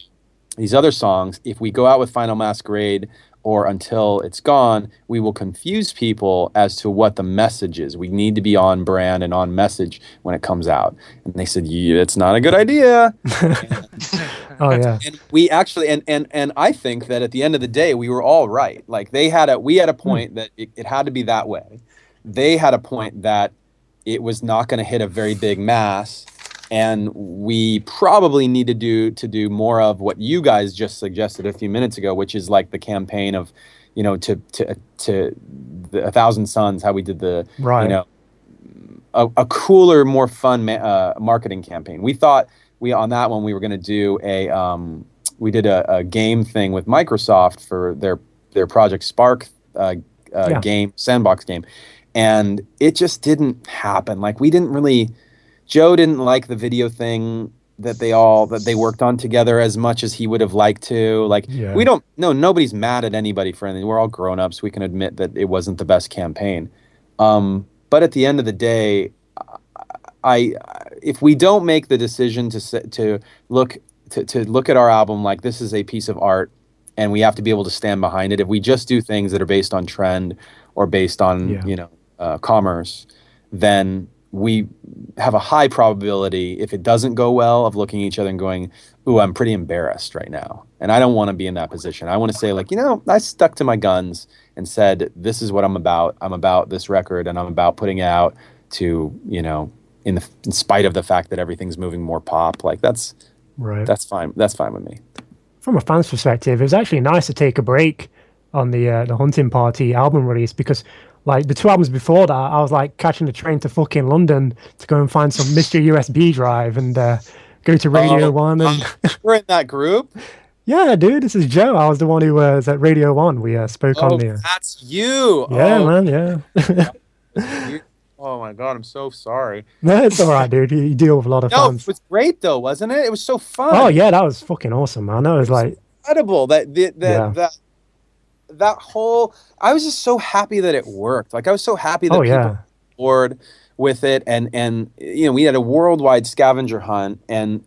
these other songs. If we go out with Final Masquerade or Until It's Gone, we will confuse people as to what the message is. We need to be on brand and on message when it comes out. And they said, it's not a good idea. Oh yeah. And we actually, and I think that at the end of the day, we were all right. Like we had a point that it had to be that way. They had a point that it was not going to hit a very big mass. And we probably need to do more of what you guys just suggested a few minutes ago, which is like the campaign of, to the 1,000 Suns, how we did the, Right. a cooler, more fun marketing campaign. We thought on that one we were going to do we did a game thing with Microsoft for their Project Spark game, sandbox game, and it just didn't happen. Like Joe didn't like the video thing that they worked on together as much as he would have liked to. Like Yeah. nobody's mad at anybody for anything. We're all grown-ups. We can admit that it wasn't the best campaign. But at the end of the day, if we don't make the decision to look at our album like this is a piece of art, and we have to be able to stand behind it. If we just do things that are based on trend or based on commerce, then we have a high probability, if it doesn't go well, of looking at each other and going, ooh, I'm pretty embarrassed right now. And I don't want to be in that position. I want to say, like, I stuck to my guns and said, this is what I'm about. I'm about this record, and I'm about putting it out to, in spite of the fact that everything's moving more pop. Like that's fine. That's fine with me. From a fan's perspective, it was actually nice to take a break on the Hunting Party album release, because like the 2 albums before that, I was like catching the train to fucking London to go and find some mystery USB drive and go to Radio 1. And we're in that group. Yeah, dude, this is Joe. I was the one who was at Radio 1. We spoke on the. That's you. Yeah, man. Yeah. Oh my God, I'm so sorry. No, it's all right, dude. You deal with a lot of fans. It was great though, wasn't it? It was so fun. Oh yeah, that was fucking awesome, man. That was like incredible. That whole, I was just so happy that it worked. Like I was so happy that people were bored with it, and we had a worldwide scavenger hunt, and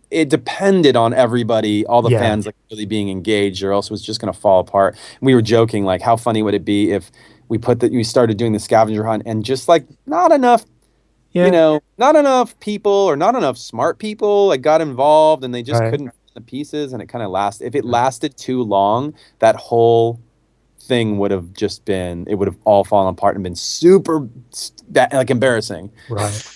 it depended on everybody, all the fans, like really being engaged, or else it was just going to fall apart. And we were joking, like, how funny would it be if we started doing the scavenger hunt and just like not enough people or not enough smart people like got involved, and they just couldn't fit the pieces, and it kind of lasted. If it lasted too long, that whole thing would have all fallen apart and been super like embarrassing. Right.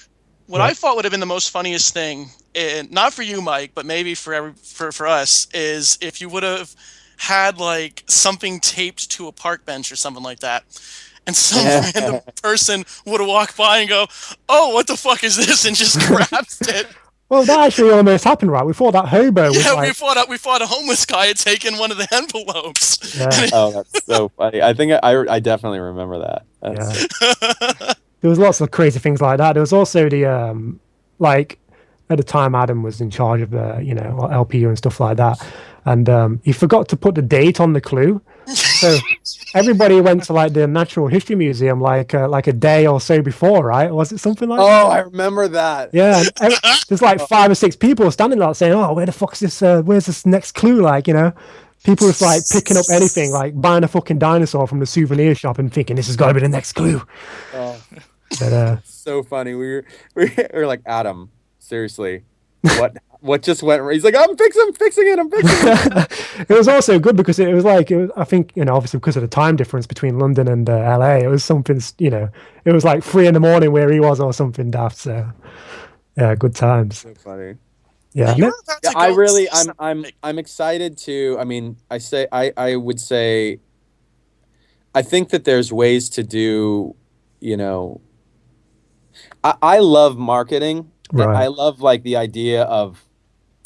What I thought would have been the most funniest thing, and not for you, Mike, but maybe for us, is if you would have had like something taped to a park bench or something like that, and some random person would have walked by and go, "Oh, what the fuck is this?" and just grabbed it. Well, that actually almost happened, right? We thought that hobo was we thought a homeless guy had taken one of the envelopes. Yeah. Oh, that's so funny. I think I definitely remember that. There was lots of crazy things like that. There was also the like at the time Adam was in charge of LPU and stuff like that, and he forgot to put the date on the clue. So everybody went to like the Natural History Museum like a day or so before, right? Was it something like that? Oh, I remember that. Yeah, and there's like 5 or 6 people standing there saying, "Oh, where the fuck's this? Where's this next clue?" Like, people just like picking up anything, like buying a fucking dinosaur from the souvenir shop and thinking this has got to be the next clue. Oh, But so funny. We were like, Adam, seriously, what just went wrong? He's like, I'm fixing it, I'm fixing it. it was also good because it was like I think obviously because of the time difference between London and LA, it was something it was like 3 in the morning where he was or something daft. So yeah, good times. So funny. Yeah, You were about Yeah, to I go really, see something. I'm excited to. I mean, I would say, I think that there's ways to do, you know, I love marketing. I right. love like the idea of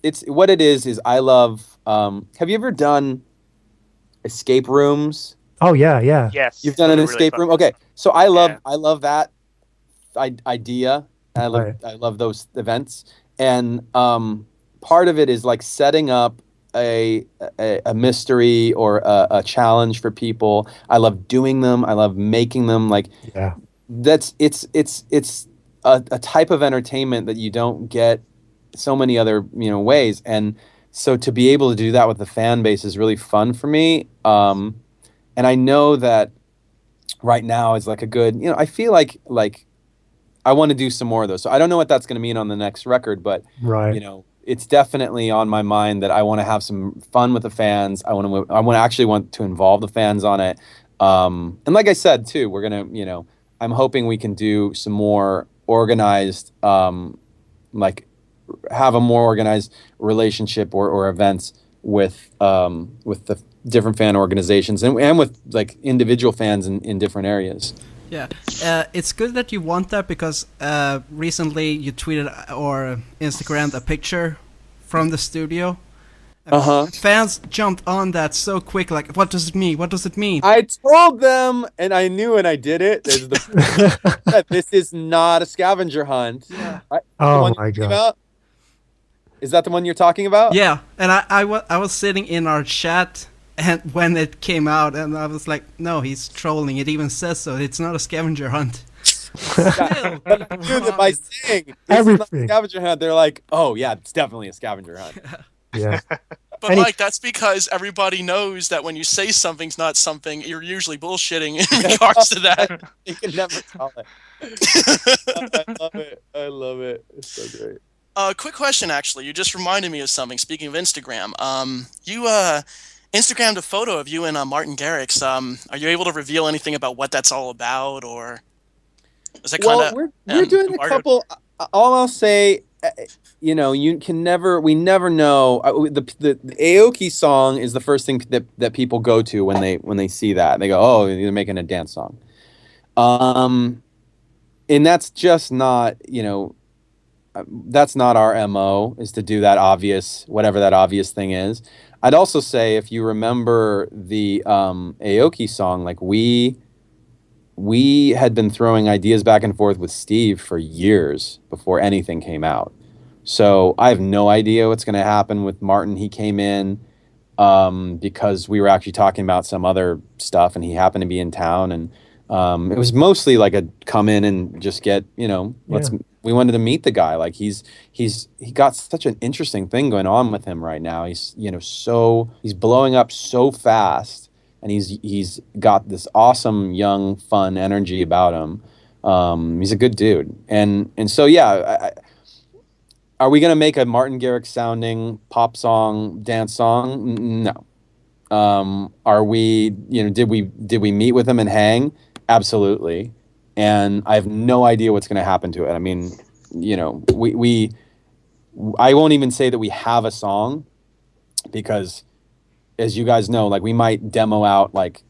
it's what it is I love. Have you ever done escape rooms? Oh yeah, yeah, You've Yes, done those an are really escape fun. room. Okay, so Yeah. I love that idea. right. I love those events, and part of it is like setting up a mystery or a challenge for people. I love doing them. I love making them. Like Yeah, that's it's a type of entertainment that you don't get so many other ways, and so to be able to do that with the fan base is really fun for me. And I know that right now is like a good, I feel like I want to do some more of those. So I don't know what that's going to mean on the next record, but right. it's definitely on my mind that I want to have some fun with the fans. I want to actually want to involve the fans on it. And like I said too, we're gonna, I'm hoping we can do some more organized, like have a more organized relationship or events with the different fan organizations and with like individual fans in different areas. Yeah, it's good that you want that because recently you tweeted or Instagrammed a picture from the studio. Uh-huh. Fans jumped on that so quick, like, what does it mean? What does it mean? I told them, and I knew, and I did it. This is not a scavenger hunt. Yeah. Right? The Oh one you're my talking god. about? Is that the one you're talking about? Yeah, and I was sitting in our chat and when it came out, and I was like, no, he's trolling. It even says so. It's not a scavenger hunt. Still, people Dude, want by it. saying this is not a Everything. scavenger hunt, they're like, oh yeah, it's definitely a scavenger hunt. Yeah. But Any- Mike, that's because everybody knows that when you say something's not something, you're usually bullshitting in regards to that. You can never tell it. I love it. I love it. It's so great. Quick question, actually. You just reminded me of something. Speaking of Instagram, you Instagrammed a photo of you and Martin Garrix. Are you able to reveal anything about what that's all about, or is that kind Well, of we're doing a couple. All I'll say, you can never. We never know. The Aoki song is the first thing that people go to when they see that. They go, "Oh, you're making a dance song," and that's just not. That's not our MO. Is to do that obvious, whatever that obvious thing is. I'd also say if you remember the Aoki song, like we had been throwing ideas back and forth with Steve for years before anything came out. So I have no idea what's going to happen with Martin. He came in because we were actually talking about some other stuff, and he happened to be in town, and it was mostly like a come in and just get, Yeah. we wanted to meet the guy. Like he got such an interesting thing going on with him right now. He's, he's blowing up so fast, and he's got this awesome young fun energy about him. He's a good dude, and so yeah. Are we gonna make a Martin Garrix sounding pop song, dance song? No. Are we? Did we meet with him and hang? Absolutely. And I have no idea what's gonna happen to it. I mean, we I won't even say that we have a song because, as you guys know, like we might demo out like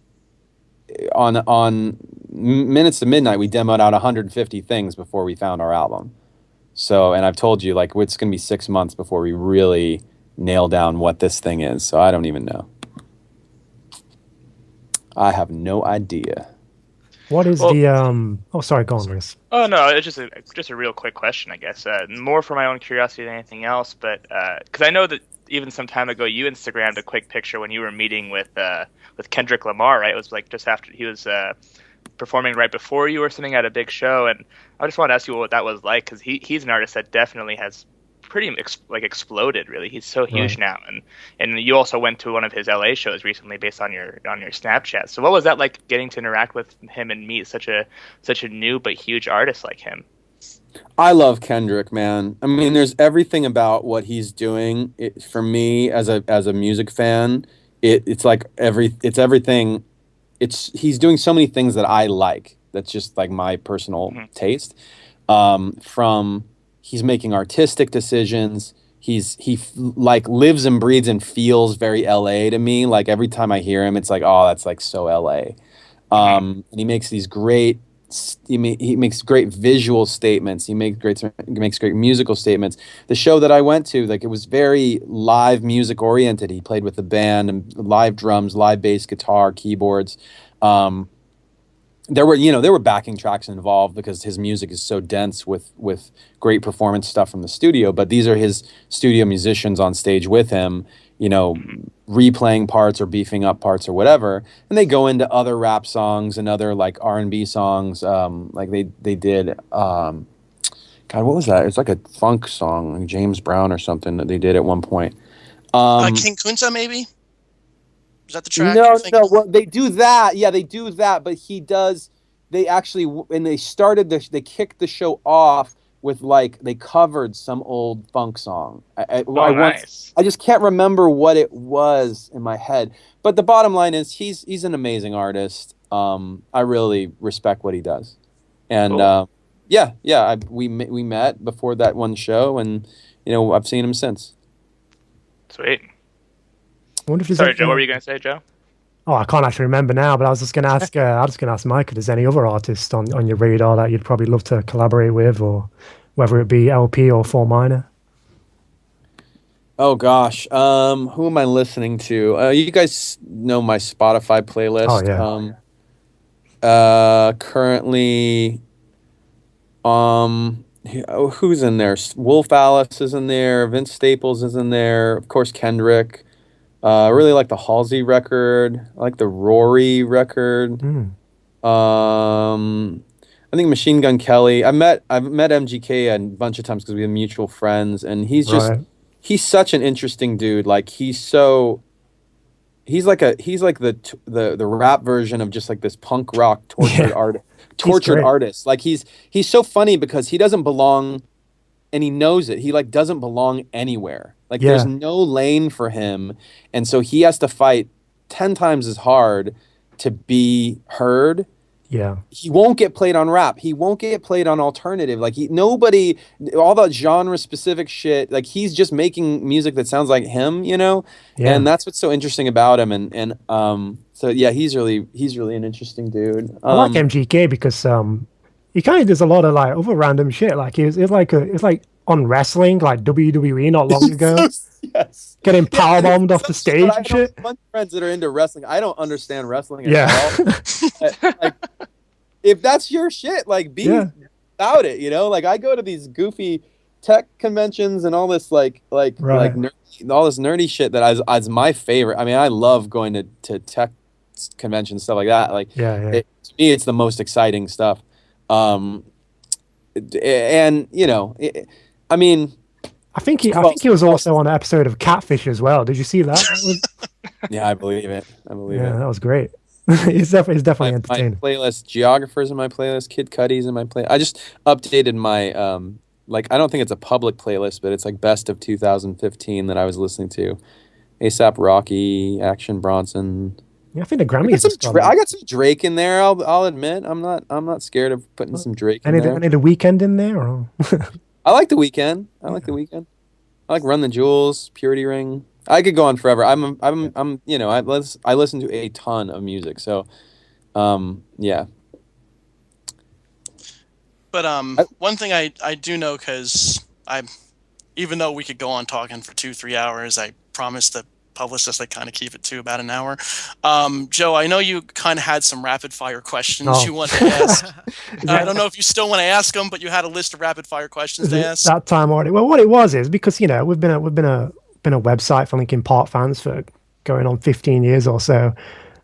on minutes to midnight. We demoed out 150 things before we found our album. So, and I've told you, like, it's going to be 6 months before we really nail down what this thing is. So I don't even know. I have no idea. What is Well- the Oh, sorry, go on, Lewis. Oh no, it's just a real quick question, I guess. More for my own curiosity than anything else, but because I know that even some time ago, you Instagrammed a quick picture when you were meeting with Kendrick Lamar, right? It was like just after he was performing right before you or something at a big show, and I just want to ask you what that was like, because he's an artist that definitely has pretty exploded. Really, he's so huge Right. now, and you also went to one of his LA shows recently based on your Snapchat. So what was that like, getting to interact with him and meet such a new but huge artist like him? I love Kendrick, man. I mean, there's everything about what he's doing. For me, as a music fan, it's like it's everything. He's doing so many things that I like. That's just like my personal Mm-hmm. taste. From he's making artistic decisions. Like lives and breathes and feels very LA to me. Like every time I hear him, it's like, oh, that's like so LA. Mm-hmm. And he makes these great he makes great visual statements. He makes great musical statements. The show that I went to, like, it was very live music oriented. He played with the band and live drums, live bass, guitar, keyboards. Um, there were backing tracks involved because his music is so dense with great performance stuff from the studio. But these are his studio musicians on stage with him, replaying parts or beefing up parts or whatever, and they go into other rap songs and other like R&B songs. Like they did. God, what was that? It's like a funk song, like James Brown or something that they did at one point. King Kunta, maybe? Is that the track No, you're thinking? no. Well, they do that. Yeah, they do that. But he does. They actually, when they started they kicked the show off with like they covered some old funk song. Oh, nice. I just can't remember what it was in my head. But the bottom line is he's an amazing artist. I really respect what he does. And Cool. we met before that one show, and I've seen him since. Sweet. I wonder if there's Sorry, Joe. What any. were you gonna say, Joe? Oh, I can't actually remember now, but I was just going to ask. I was just going to ask Mike if there's any other artists on your radar that you'd probably love to collaborate with, or whether it be LP or 4 Minor. Oh gosh, who am I listening to? You guys know my Spotify Oh playlist. yeah, Currently, who's in there? Wolf Alice is in there. Vince Staples is in there. Of course, Kendrick. I really like the Halsey record. I like the Rory record. mm, I think Machine Gun Kelly. I've met MGK a bunch of times because we have mutual friends, and right. he's such an interesting dude. Like he's like the rap version of just like this punk rock Yeah, he's tortured great. artist. Like he's so funny because he doesn't belong, and he knows it. He like doesn't belong anywhere. Like there's Yeah, no lane for him, and so he has to fight 10 times as hard to be heard. yeah, He won't get played on rap. He won't get played on alternative. Like nobody, all that genre specific shit. Like he's just making music that sounds like him. yeah. And that's what's so interesting about him. So yeah, he's really an interesting dude. I like MGK because he kind of does a lot of like other random shit. Like it's like on wrestling, like WWE not long ago, Yes. getting Yeah, power it's bombed off the some shit, but stage I and know shit. a bunch of friends that are into wrestling. I don't understand wrestling at Yeah, all. Like, if that's your shit, like be yeah, about it. Like I go to these goofy tech conventions and all this right. all this nerdy shit that is my favorite. I mean, I love going to tech conventions, stuff like that. Like Yeah, yeah. to me, it's the most exciting stuff. Um, and I mean, I who think else? he was Who else? also on an episode of Catfish as well. Did you see that? That was, Yeah, I believe it. I believe yeah, it. that was great. It's definitely My entertaining. playlist, Geographer's in my playlist, Kid Cudi's in my play. I just updated my like I don't think it's a public playlist, but it's like best of 2015 that I was listening to. ASAP Rocky, Action Bronson. Yeah, I think the Grammys just got like I got some Drake in there. I'll admit. I'm not scared of putting some Drake in there. any of the weekend in there or I like The Weeknd. I like The yeah. Weeknd. I like Run the Jewels, Purity Ring. I could go on forever. I listen to a ton of music. So yeah. But I, one thing I do know, because I, even though we could go on talking for 2-3 hours, I promised the publicist I kind of keep it to about an hour. Joe, I know you kind of had some rapid fire questions No. you wanted to ask. Is I it, don't know if you still want to ask them, but you had a list of rapid fire questions is to it ask. that time already? Well, what it was is because we've been a been a website for Linkin Park fans for going on 15 years or so,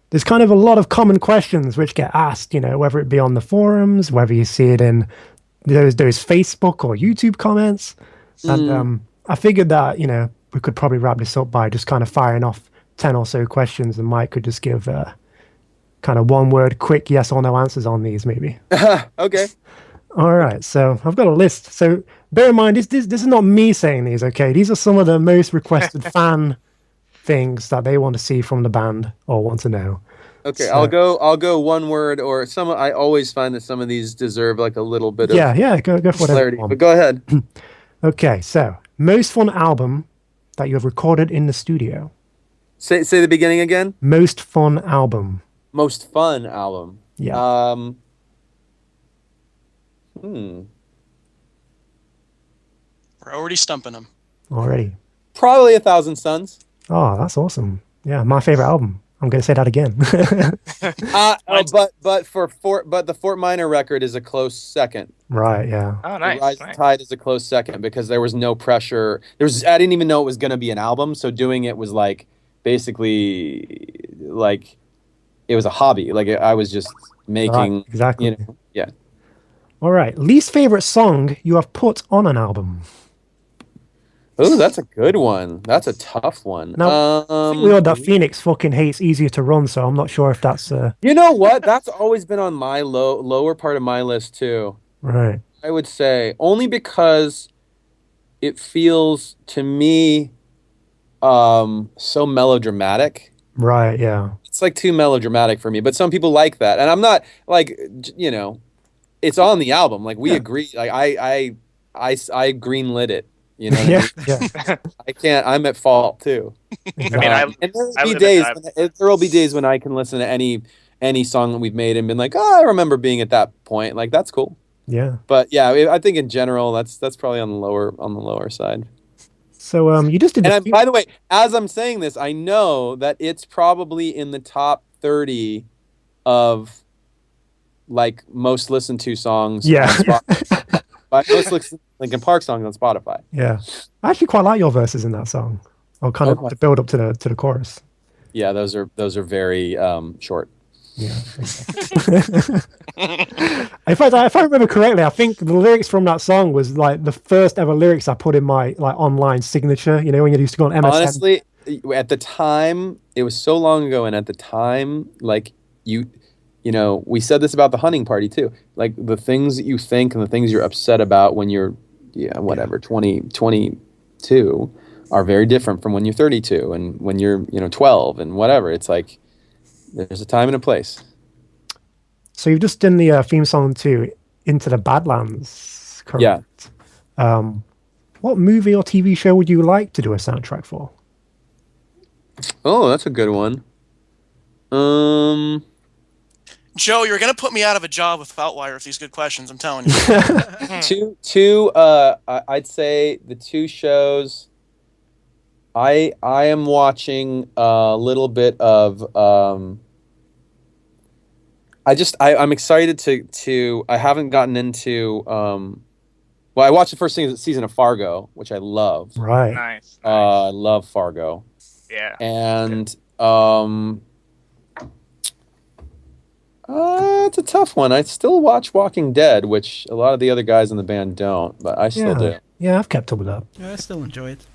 there's kind of a lot of common questions which get asked, whether it be on the forums, whether you see it in those Facebook or YouTube comments. And I figured that, we could probably wrap this up by just kind of firing off 10 or so questions, and Mike could just give kind of one word, quick yes or no answers on these, maybe. Okay. All right. So I've got a list. So bear in mind, this is not me saying these, okay? These are some of the most requested fan things that they want to see from the band or want to know. Okay, So, I'll go one word or some. I always find that some of these deserve like a little bit of yeah, go for whatever clarity. you want. But go ahead. Okay, so most fun album that you have recorded in the studio. Say the beginning again. Most fun album. Most fun album. Yeah. We're already stumping them. Already. Probably 1,000 Suns. Oh, that's awesome. Yeah, my favorite album. I'm going to say that again. But the Fort Minor record is a close second. Right, yeah. Oh, The nice. Rising Nice. Tide is a close second because there was no pressure. I didn't even know it was going to be an album, so doing it was like basically like it was a hobby. Like I was just making, Right, exactly. yeah. All right. Least favorite song you have put on an album. Oh, that's a good one. That's a tough one. Now, I think we heard that Phoenix fucking hates Easier to Run, so I'm not sure if that's You know what? That's always been on my lower part of my list too. right. I would say only because it feels to me so melodramatic. Right, yeah. It's like too melodramatic for me, but some people like that. And I'm not like it's on the album. Like we agree. Like I greenlit it. You know what I Yeah, mean? yeah. I can't. I'm at fault too. Exactly. I mean, And there will I be live days. in There will be days when I can listen to any song that we've made and been like, oh, I remember being at that point. Like that's cool. Yeah. But yeah, I think in general, that's probably on the lower side. So you just did And the by the way, as I'm saying this, I know that it's probably in the top 30 of like most listened to songs. Yeah. On Spotify. By most listened Linkin Park songs on Spotify. Yeah. I actually quite like your verses in that song. Or kind of Okay. the build up to the chorus. Yeah, those are very short. Yeah. In fact, if I remember correctly, I think the lyrics from that song was like the first ever lyrics I put in my like online signature. When you used to go on MSN. Honestly, at the time, it was so long ago, and at the time, like we said this about the hunting party too. Like the things that you think and the things you're upset about when you're 22 are very different from when you're 32 and when you're 12 and whatever. It's like there's a time and a place. So you've just done the theme song to Into the Badlands, correct? Yeah. What movie or TV show would you like to do a soundtrack for? Oh, that's a good one. Joe, you're gonna put me out of a job with Outwire with these good questions. I'm telling you. two. I'd say the two shows. I am watching a little bit of. I'm excited to. I haven't gotten into. Well, I watched the first season of Fargo, which I love. Right. Nice. I love Fargo. Yeah. And it's a tough one. I still watch Walking Dead, which a lot of the other guys in the band don't, but I still do. Yeah, I've kept up with that. Yeah, I still enjoy it.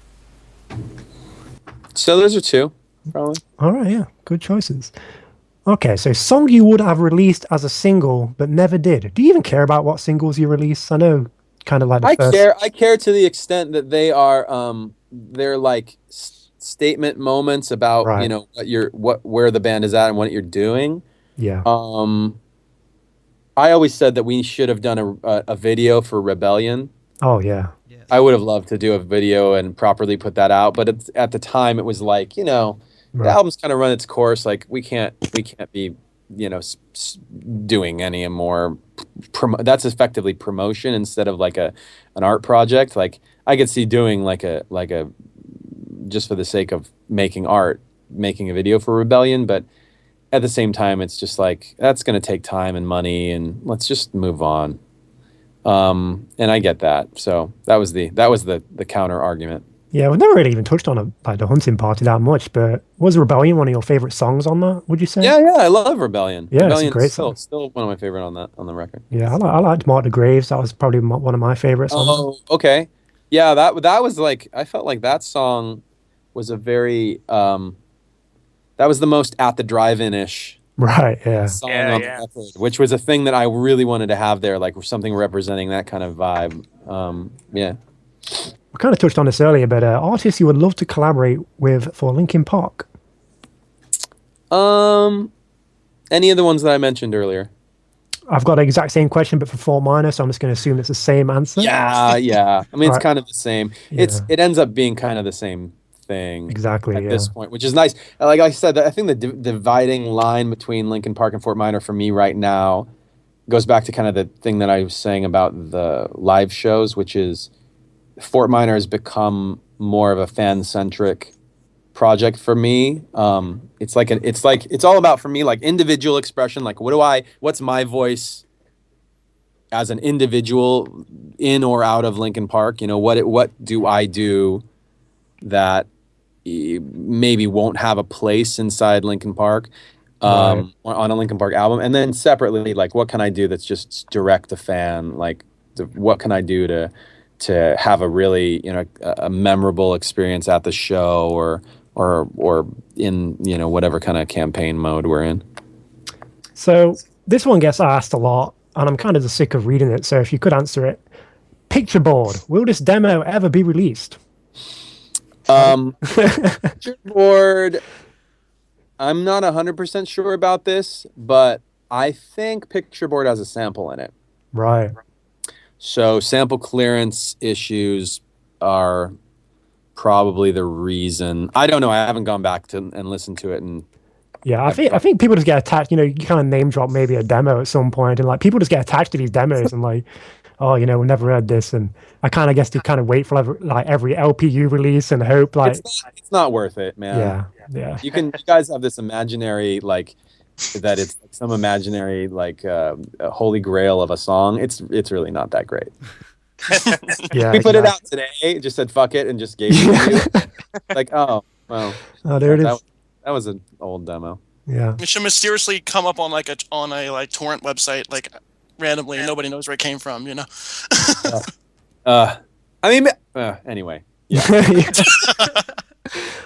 So those are two, probably. All right, yeah, good choices. Okay, so song you would have released as a single but never did. Do you even care about what singles you release? I know, kind of like the first. I care to the extent that they are they're like statement moments about where the band is at and what you're doing. Yeah. I always said that we should have done a video for Rebellion. Oh yeah. Yes. I would have loved to do a video and properly put that out, but at the time it was like, the album's kind of run its course. Like we can't be, doing any more. That's effectively promotion instead of like an art project. Like I could see doing like a just for the sake of making art, making a video for Rebellion, but at the same time, it's just like that's going to take time and money, and let's just move on. And I get that. So that was the counter argument. Yeah, we've never really even touched on like the hunting party that much, but was Rebellion one of your favorite songs on that, would you say? Yeah, I love Rebellion. Yeah, it's a Rebellion is great still song. still one of my favorite on the record. Yeah, I liked Mark the Graves. That was probably one of my favorites on there. Oh, okay. Yeah, that was like I felt like that song was a very that was the most at the drive-in ish Right, yeah. song Yeah, on the yeah. record, which was a thing that I really wanted to have there, like something representing that kind of vibe. Yeah. We kind of touched on this earlier, but artists you would love to collaborate with for Linkin Park. Um, any of the ones that I mentioned earlier. I've got the exact same question, but for Fort Minor, so I'm just going to assume it's the same answer. Yeah. I mean, All it's right. kind of the same. Yeah, It ends up being kind of the same thing exactly. at Yeah. this point, which is nice. Like I said, I think the dividing line between Linkin Park and Fort Minor for me right now goes back to kind of the thing that I was saying about the live shows, which is Fort Minor has become more of a fan centric project for me. It's all about for me like individual expression. Like what's my voice as an individual in or out of Linkin Park? You know, what do I do that maybe won't have a place inside Linkin Park Right. on a Linkin Park album, and then separately, like what can I do that's just direct to fan? Like what can I do to have a really a memorable experience at the show or in whatever kind of campaign mode we're in. So this one gets asked a lot, and I'm kind of just sick of reading it. So if you could answer it, picture board. Will this demo ever be released? Picture board. I'm not 100% sure about this, but I think picture board has a sample in it. Right. So sample clearance issues are probably the reason. I don't know. I haven't gone back to and listened to it, and Yeah, I think people just get attached. You kind of name drop maybe a demo at some point, and like people just get attached to these demos and like, oh, we never heard this, and I kind of guess you kind of wait for every LPU release and hope like, it's not worth it, man. yeah. You guys have this imaginary like that it's like some imaginary like a holy grail of a song. It's really not that great. Yeah, We put it out today, just said fuck it and just gave it to you. Like, oh well. Oh, there it is. That was an old demo. Yeah. It should mysteriously come up on a like torrent website like randomly, and nobody knows where it came from. I mean, anyway. Yeah.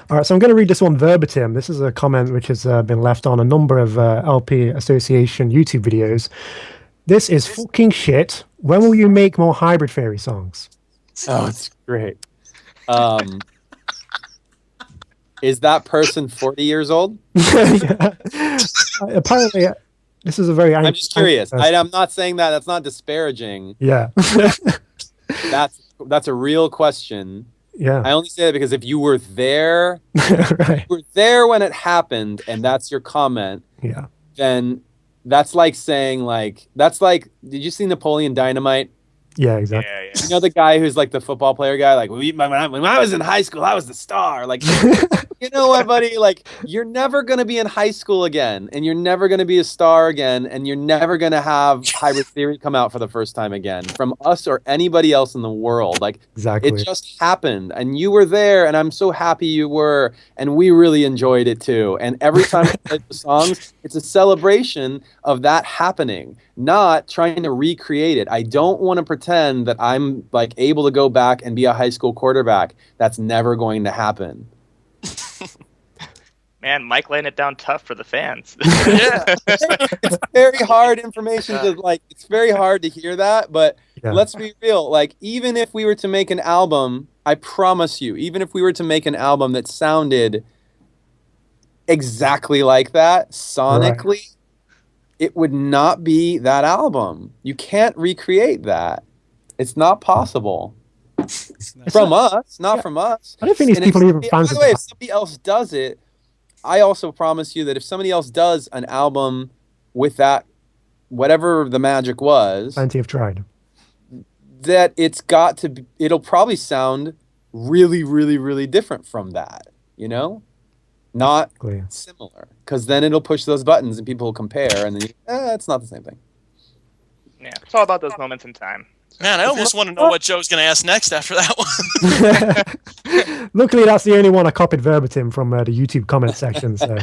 All right, so I'm going to read this one verbatim. This is a comment which has been left on a number of LPAssociation YouTube videos. This is fucking shit. When will you make more Hybrid Theory songs? Oh, it's great. Is that person 40 years old? Apparently, this is a very. I'm just curious. I'm not saying that. That's not disparaging. Yeah. That's a real question. Yeah. I only say that because if you were there, Right. you were there when it happened, and that's your comment. Yeah. Then that's like saying did you see Napoleon Dynamite? Yeah, exactly. Yeah. You know the guy who's like the football player guy? Like, when I was in high school, I was the star. Like, you know what, buddy? Like, you're never going to be in high school again, and you're never going to be a star again, and you're never going to have Hybrid Theory come out for the first time again from us or anybody else in the world. Like, Exactly. it just happened, and you were there, and I'm so happy you were, and we really enjoyed it too. And every time we play the songs, it's a celebration of that happening, not trying to recreate it. I don't want to pretend that I'm like able to go back and be a high school quarterback. That's never going to happen. Man, Mike laying it down tough for the fans. Yeah. It's very hard information to like. It's very hard to hear that, but Yeah. let's be real. Like, even if we were to make an album, I promise you, even if we were to make an album that sounded exactly like that sonically, it would not be that album. You can't recreate that. It's not possible. From us, not from us. I don't think these And people are even by fans the of way, that. if somebody else does it, I also promise you that if somebody else does an album with that, whatever the magic was, Plenty have tried. that it'll probably sound really, really, really different from that, Not Exactly. similar. Because then it'll push those buttons and people will compare, and then it's not the same thing. Yeah, it's all about those moments in time. Man, I almost want to know what Joe's going to ask next after that one. Luckily, that's the only one I copied verbatim from the YouTube comment section. So,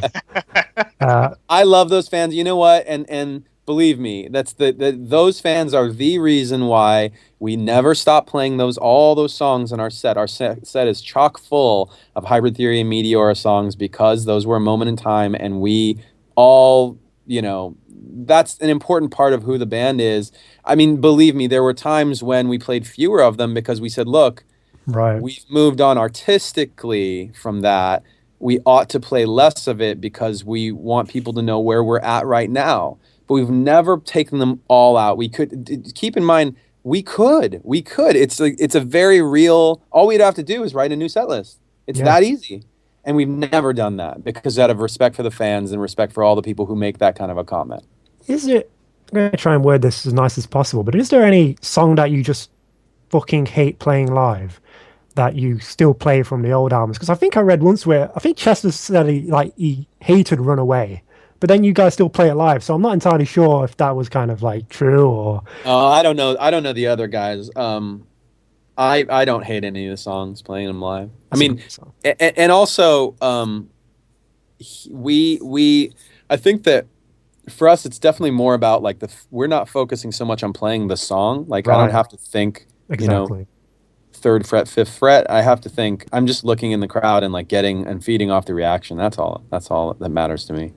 I love those fans. You know what? And believe me, that's those fans are the reason why we never stop playing all those songs in our set. Our set is chock full of Hybrid Theory and Meteora songs because those were a moment in time, and we all, that's an important part of who the band is. I mean, believe me, there were times when we played fewer of them because we said, look, right. we've moved on artistically from that. We ought to play less of it because we want people to know where we're at right now. But we've never taken them all out. We could keep in mind we could. It's a very real. All we'd have to do is write a new set list. It's Yeah. that easy. And we've never done that because out of respect for the fans and respect for all the people who make that kind of a comment. Is it? I'm going to try and word this as nice as possible, but is there any song that you just fucking hate playing live that you still play from the old albums? Because I think I read once where I think Chester said he hated Runaway, but then you guys still play it live. So I'm not entirely sure if that was kind of like true or. I don't know. I don't know the other guys. I don't hate any of the songs playing them live. I mean, and also I think that for us it's definitely more about like we're not focusing so much on playing the song. Like I don't have to think exactly. Third fret, fifth fret. I have to think. I'm just looking in the crowd and like getting and feeding off the reaction. That's all that matters to me.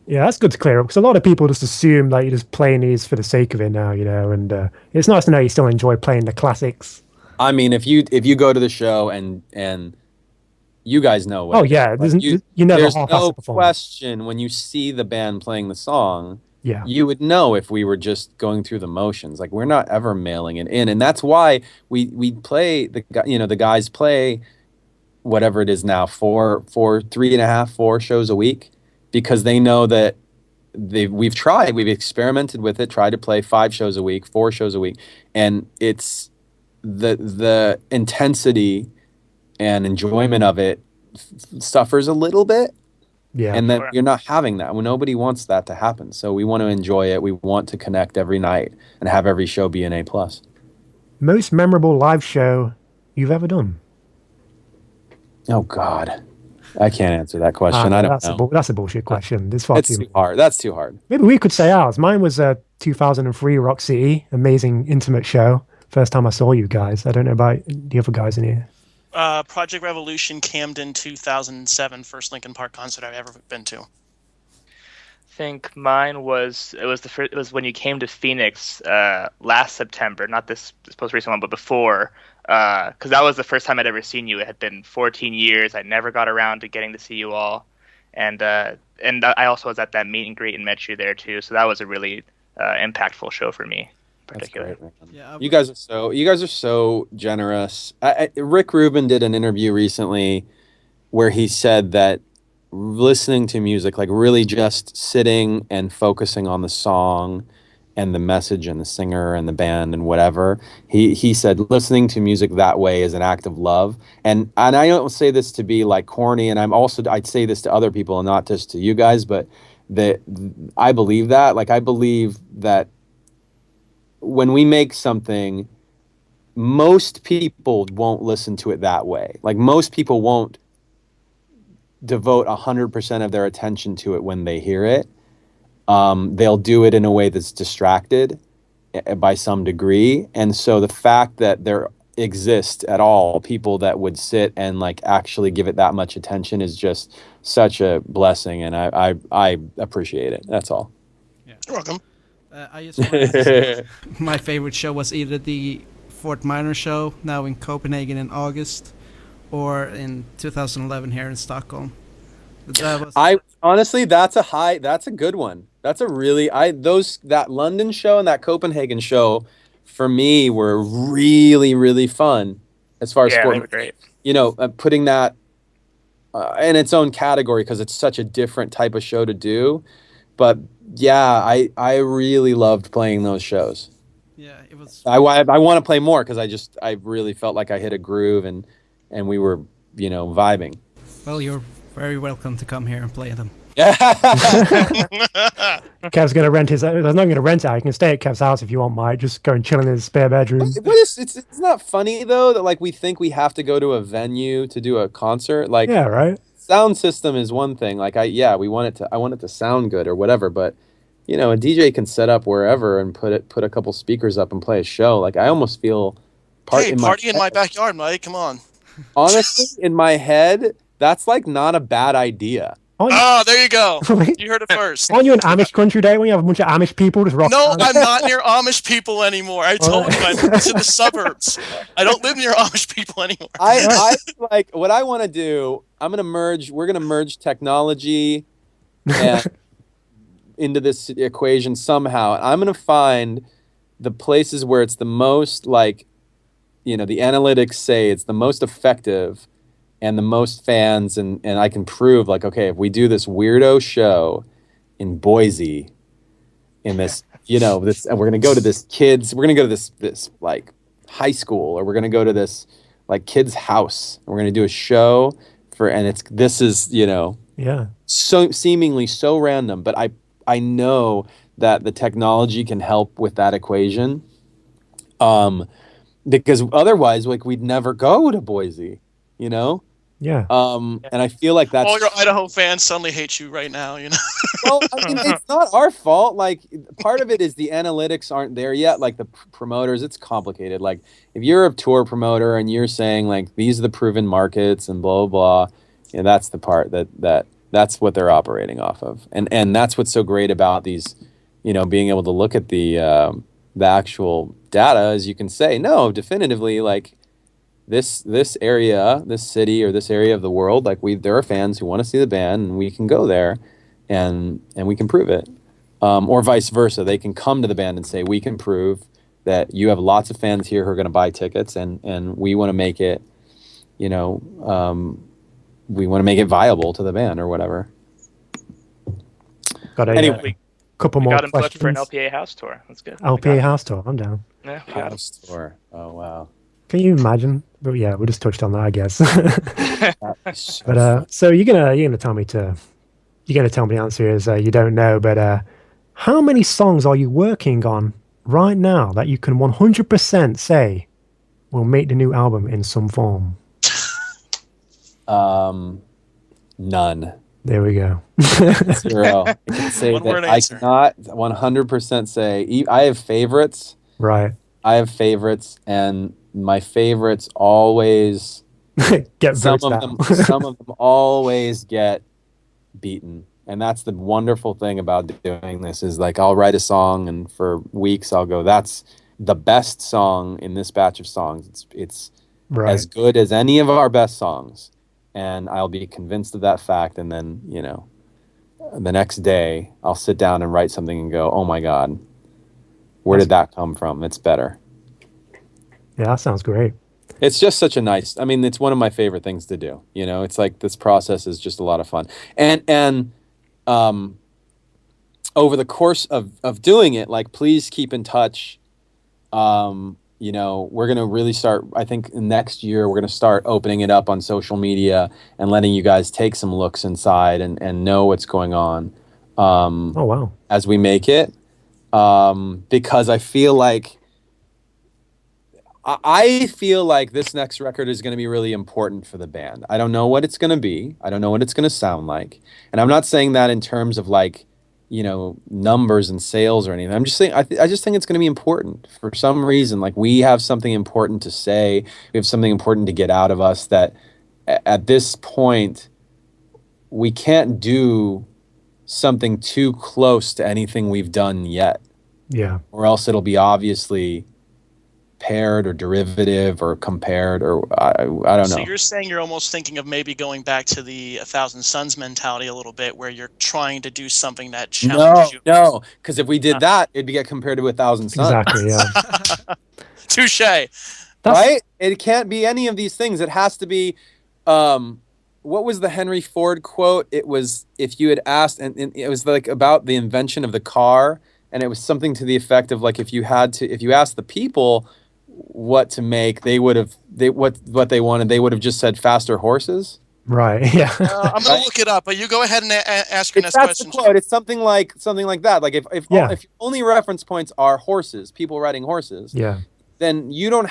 Yeah, that's good to clear up because a lot of people just assume that you're just playing these for the sake of it now, and it's nice to know you still enjoy playing the classics. I mean, if you go to the show and you guys know what. Oh yeah, there's no question when you see the band playing the song. Yeah, you would know if we were just going through the motions. Like we're not ever mailing it in, and that's why we play the guys play whatever it is now 4 shows a week because they know that we've experimented with it, tried to play 5 shows a week, 4 shows a week, and it's the intensity and enjoyment of it suffers a little bit. Yeah. And then you're not having that. Well, nobody wants that to happen. So we want to enjoy it. We want to connect every night and have every show be an A+. Most memorable live show you've ever done? Oh God, I can't answer that question. I don't know. That's a bullshit question. It's far too hard. That's too hard. Maybe we could say ours. Mine was 2003 Rock City, amazing intimate show. First time I saw you guys. I don't know about the other guys in here. Project Revolution, Camden, 2007, first Linkin Park concert I've ever been to. I think mine was when you came to Phoenix last September, not this most recent one, but before, because that was the first time I'd ever seen you. It had been 14 years. I never got around to getting to see you all, and I also was at that meet and greet and met you there too. So that was a really impactful show for me. That's great, man. Yeah, you guys are so generous. Rick Rubin did an interview recently where he said that listening to music, like really just sitting and focusing on the song and the message and the singer and the band and whatever, he said listening to music that way is an act of love. And I don't say this to be like corny, and I'd say this to other people and not just to you guys, but I believe that. Like I believe that when we make something, most people won't listen to it that way. Like most people won't devote 100% of their attention to it when they hear it. They'll do it in a way that's distracted by some degree. And so the fact that there exist at all people that would sit and like actually give it that much attention is just such a blessing. And I appreciate it. That's all. Yeah. You're welcome. I just wanted to say my favorite show was either the Fort Minor show now in Copenhagen in August, or in 2011 here in Stockholm. Honestly, that's a good one. That's a really that London show and that Copenhagen show for me were really, really fun as far as sport. They were great. Putting that in its own category because it's such a different type of show to do. But yeah, I really loved playing those shows. Yeah, it was. I want to play more because I really felt like I hit a groove and we were vibing. Well, you're very welcome to come here and play them. Yeah. Kev's gonna rent his. There's not gonna rent out. You can stay at Kev's house if you want, Mike. Just go and chill in his spare bedroom. But it's not funny though that like we think we have to go to a venue to do a concert. Like Yeah, right. sound system is one thing. Like we want it to I want it to sound good or whatever, but you know, a DJ can set up wherever and put a couple speakers up and play a show. Like I almost feel Party in my backyard, Mike. Come on. honestly in my head, that's like not a bad idea. Oh, there you go. You heard it first. Aren't you in Amish country, Dave? When you have a bunch of Amish people just rock No, around? I'm not near Amish people anymore. I told you I live in the suburbs. I don't live near Amish people anymore. I like what I want to do. We're gonna merge technology and into this equation somehow. I'm gonna find the places where it's the most like, you know, the analytics say it's the most effective and the most fans, and I can prove like, okay, if we do this weirdo show in Boise, in this, you know, this, and we're gonna go to this like high school, or we're gonna go to this like kid's house, and we're gonna do a show this is, you know, Yeah. so seemingly so random, but I know that the technology can help with that equation, because otherwise like we'd never go to Boise, you know. Yeah. And I feel like that's all your Idaho fans suddenly hate you right now, you know. well, I mean, it's not our fault. Like, part of it is the analytics aren't there yet. Like the promoters, it's complicated. Like, if you're a tour promoter and you're saying like these are the proven markets and blah blah, blah, you know, that's the part that's what they're operating off of, and that's what's so great about these, you know, being able to look at the actual data, is you can say no definitively like. This area, this city, or this area of the world, like there are fans who want to see the band, and we can go there, and we can prove it, or vice versa. They can come to the band and say, we can prove that you have lots of fans here who are going to buy tickets, and we want to make it, you know, we want to make it viable to the band or whatever. Got a Anyway, couple We more got him booked for an questions. LPA house tour. That's good. LPA house tour. I'm down. Yeah, we got him. house tour. Oh wow. Can you imagine? But yeah, we just touched on that, I guess. So But so you're gonna tell me the answer is you don't know. But how many songs are you working on right now that you can 100% say will make the new album in some form? none. There we go. 0. I can say One word that I answer. cannot 100% say. I have favorites. Right. And my favorites always Get some votes of out. them some of them always get beaten. And that's the wonderful thing about doing this, is like I'll write a song and for weeks I'll go, that's the best song in this batch of songs. It's Right. as good as any of our best songs. And I'll be convinced of that fact, and then, you know, the next day I'll sit down and write something and go, oh my God, where did that come from? It's better. Yeah, that sounds great. It's just such a nice, I mean, it's one of my favorite things to do. You know, it's like this process is just a lot of fun. And over the course of doing it, like, please keep in touch. You know, we're going to really start, I think next year, we're going to start opening it up on social media and letting you guys take some looks inside and know what's going on. Oh, wow. As we make it. Because I feel like this next record is going to be really important for the band. I don't know what it's going to be. I don't know what it's going to sound like. And I'm not saying that in terms of like, you know, numbers and sales or anything. I'm just saying, I just think it's going to be important for some reason. Like, we have something important to say. We have something important to get out of us that at this point, we can't do something too close to anything we've done yet. Yeah. Or else it'll be obviously paired or derivative or compared, or I don't know. So you're saying you're almost thinking of maybe going back to the 1,000 Suns mentality a little bit, where you're trying to do something that challenges you. No, because if we did that, it'd get compared to 1,000 Suns. Exactly. Yeah. Touche. Right? It can't be any of these things. It has to be. What was the Henry Ford quote? It was, if you had asked, and it was like about the invention of the car, and it was something to the effect of like, if you asked the people what to make, what they wanted, they would have just said faster horses. Right. Yeah. I'm gonna Right? look it up, but you go ahead and ask your next That's the question. quote. It's something like that. Like Yeah. if your only reference points are horses, people riding horses, Yeah. then you don't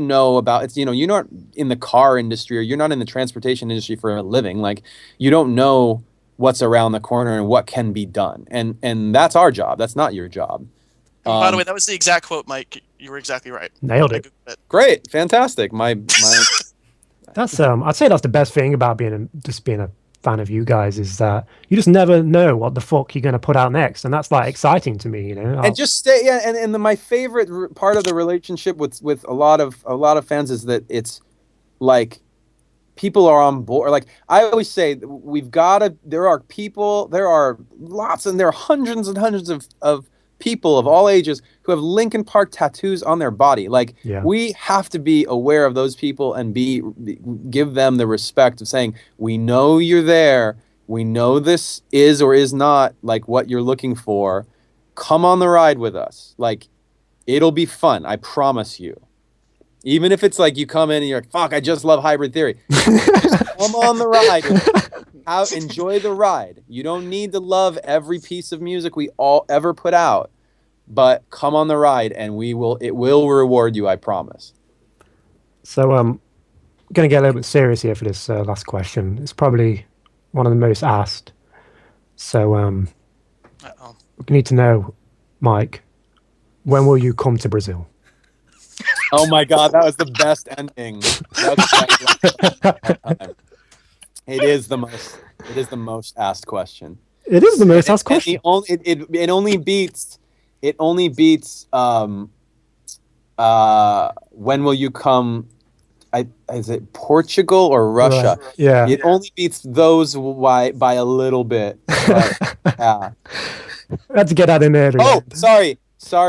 know about it's you're not in the car industry or you're not in the transportation industry for a living. Like you don't know what's around the corner and what can be done. And that's our job. That's not your job. And by the way, that was the exact quote, Mike. You were exactly right. Nailed I it. googled it. Great, fantastic. My That's I'd say that's the best thing about just being a fan of you guys is that you just never know what the fuck you're going to put out next, and that's like exciting to me. and just stay my favorite part of the relationship with a lot of fans is that it's like people are on board. Like I always say, there are lots and there are hundreds and hundreds of people of all ages who have Linkin Park tattoos on their body. Like Yeah. we have to be aware of those people and give them the respect of saying, we know you're there. We know this is or is not like what you're looking for. Come on the ride with us. Like it'll be fun. I promise you. Even if it's like you come in and you're like, fuck, I just love Hybrid Theory. Come on the ride. Enjoy the ride. You don't need to love every piece of music we all ever put out, but come on the ride and it will reward you, I promise. So going to get a little bit serious here for this last question. It's probably one of the most asked. So Uh-oh. we need to know, Mike, when will you come to Brazil? Oh my God, that was the best ending. It is the most asked question. It is the most asked question. It only beats when will you come? Is it Portugal or Russia? Right. Yeah. It only beats those by a little bit. But, yeah. I had to get that in there. Oh, sorry,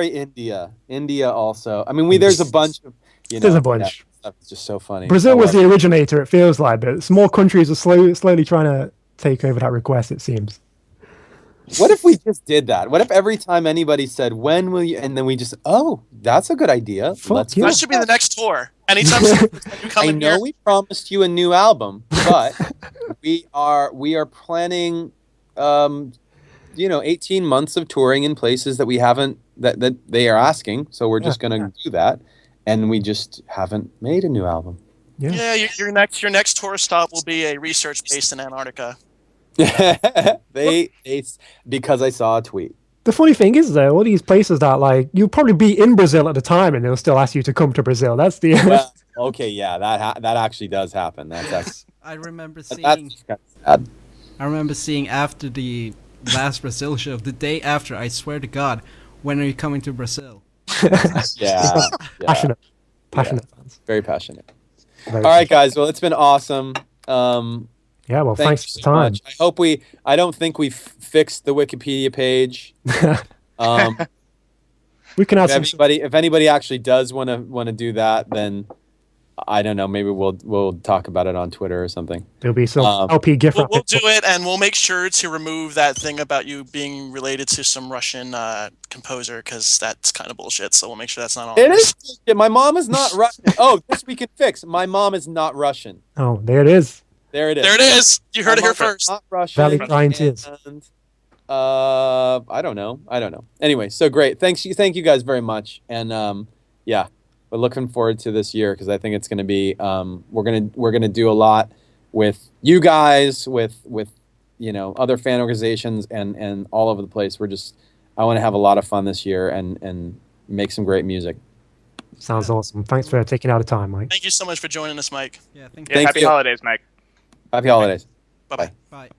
India. India also. I mean, there's a bunch of There's a bunch. Yeah, stuff. It's just so funny. Brazil was the originator. It feels like, but small countries are slowly trying to take over that request. It seems. What if we just did that? What if every time anybody said, "When will you?" and then we just, "Oh, that's a good idea. Let's go." That should be the next tour. Anytime soon, you come I in know here. we promised you a new album, but we are planning 18 months of touring in places that we haven't that they are asking, so we're just going to do that, and we just haven't made a new album. Yeah, your next tour stop will be a research base in Antarctica. they because I saw a tweet. The funny thing is, though, all these places that like you'll probably be in Brazil at the time, and they'll still ask you to come to Brazil. That's the Well, okay, yeah, that actually does happen. That's actually, I remember seeing. that's kind of sad. I remember seeing after the last Brazil show, the day after. I swear to God, when are you coming to Brazil? Yeah, passionate fans. very passionate. Very All right, guys. Well, it's been awesome. Yeah, well, thanks for you the so time. much. I don't think we fixed the Wikipedia page. We can have If anybody actually does want to do that, then I don't know. Maybe we'll talk about it on Twitter or something. There'll be some LP gift. We'll do it, and we'll make sure to remove that thing about you being related to some Russian composer, because that's kind of bullshit. So we'll make sure that's not on. It is. My mom is not Russian. Oh, this we can fix. My mom is not Russian. Oh, there it is. There it is. There it is. You heard it here first. Not Russian. Valley Crying Tears. And, I don't know. Anyway, so great. Thank you guys very much. And yeah, we're looking forward to this year because I think it's going to be. We're gonna do a lot with you guys, with other fan organizations and all over the place. I want to have a lot of fun this year and make some great music. Sounds awesome. Thanks for taking out the time, Mike. Thank you so much for joining us, Mike. Yeah, thank Thank happy you. holidays, Mike. Happy holidays. Bye-bye. Bye.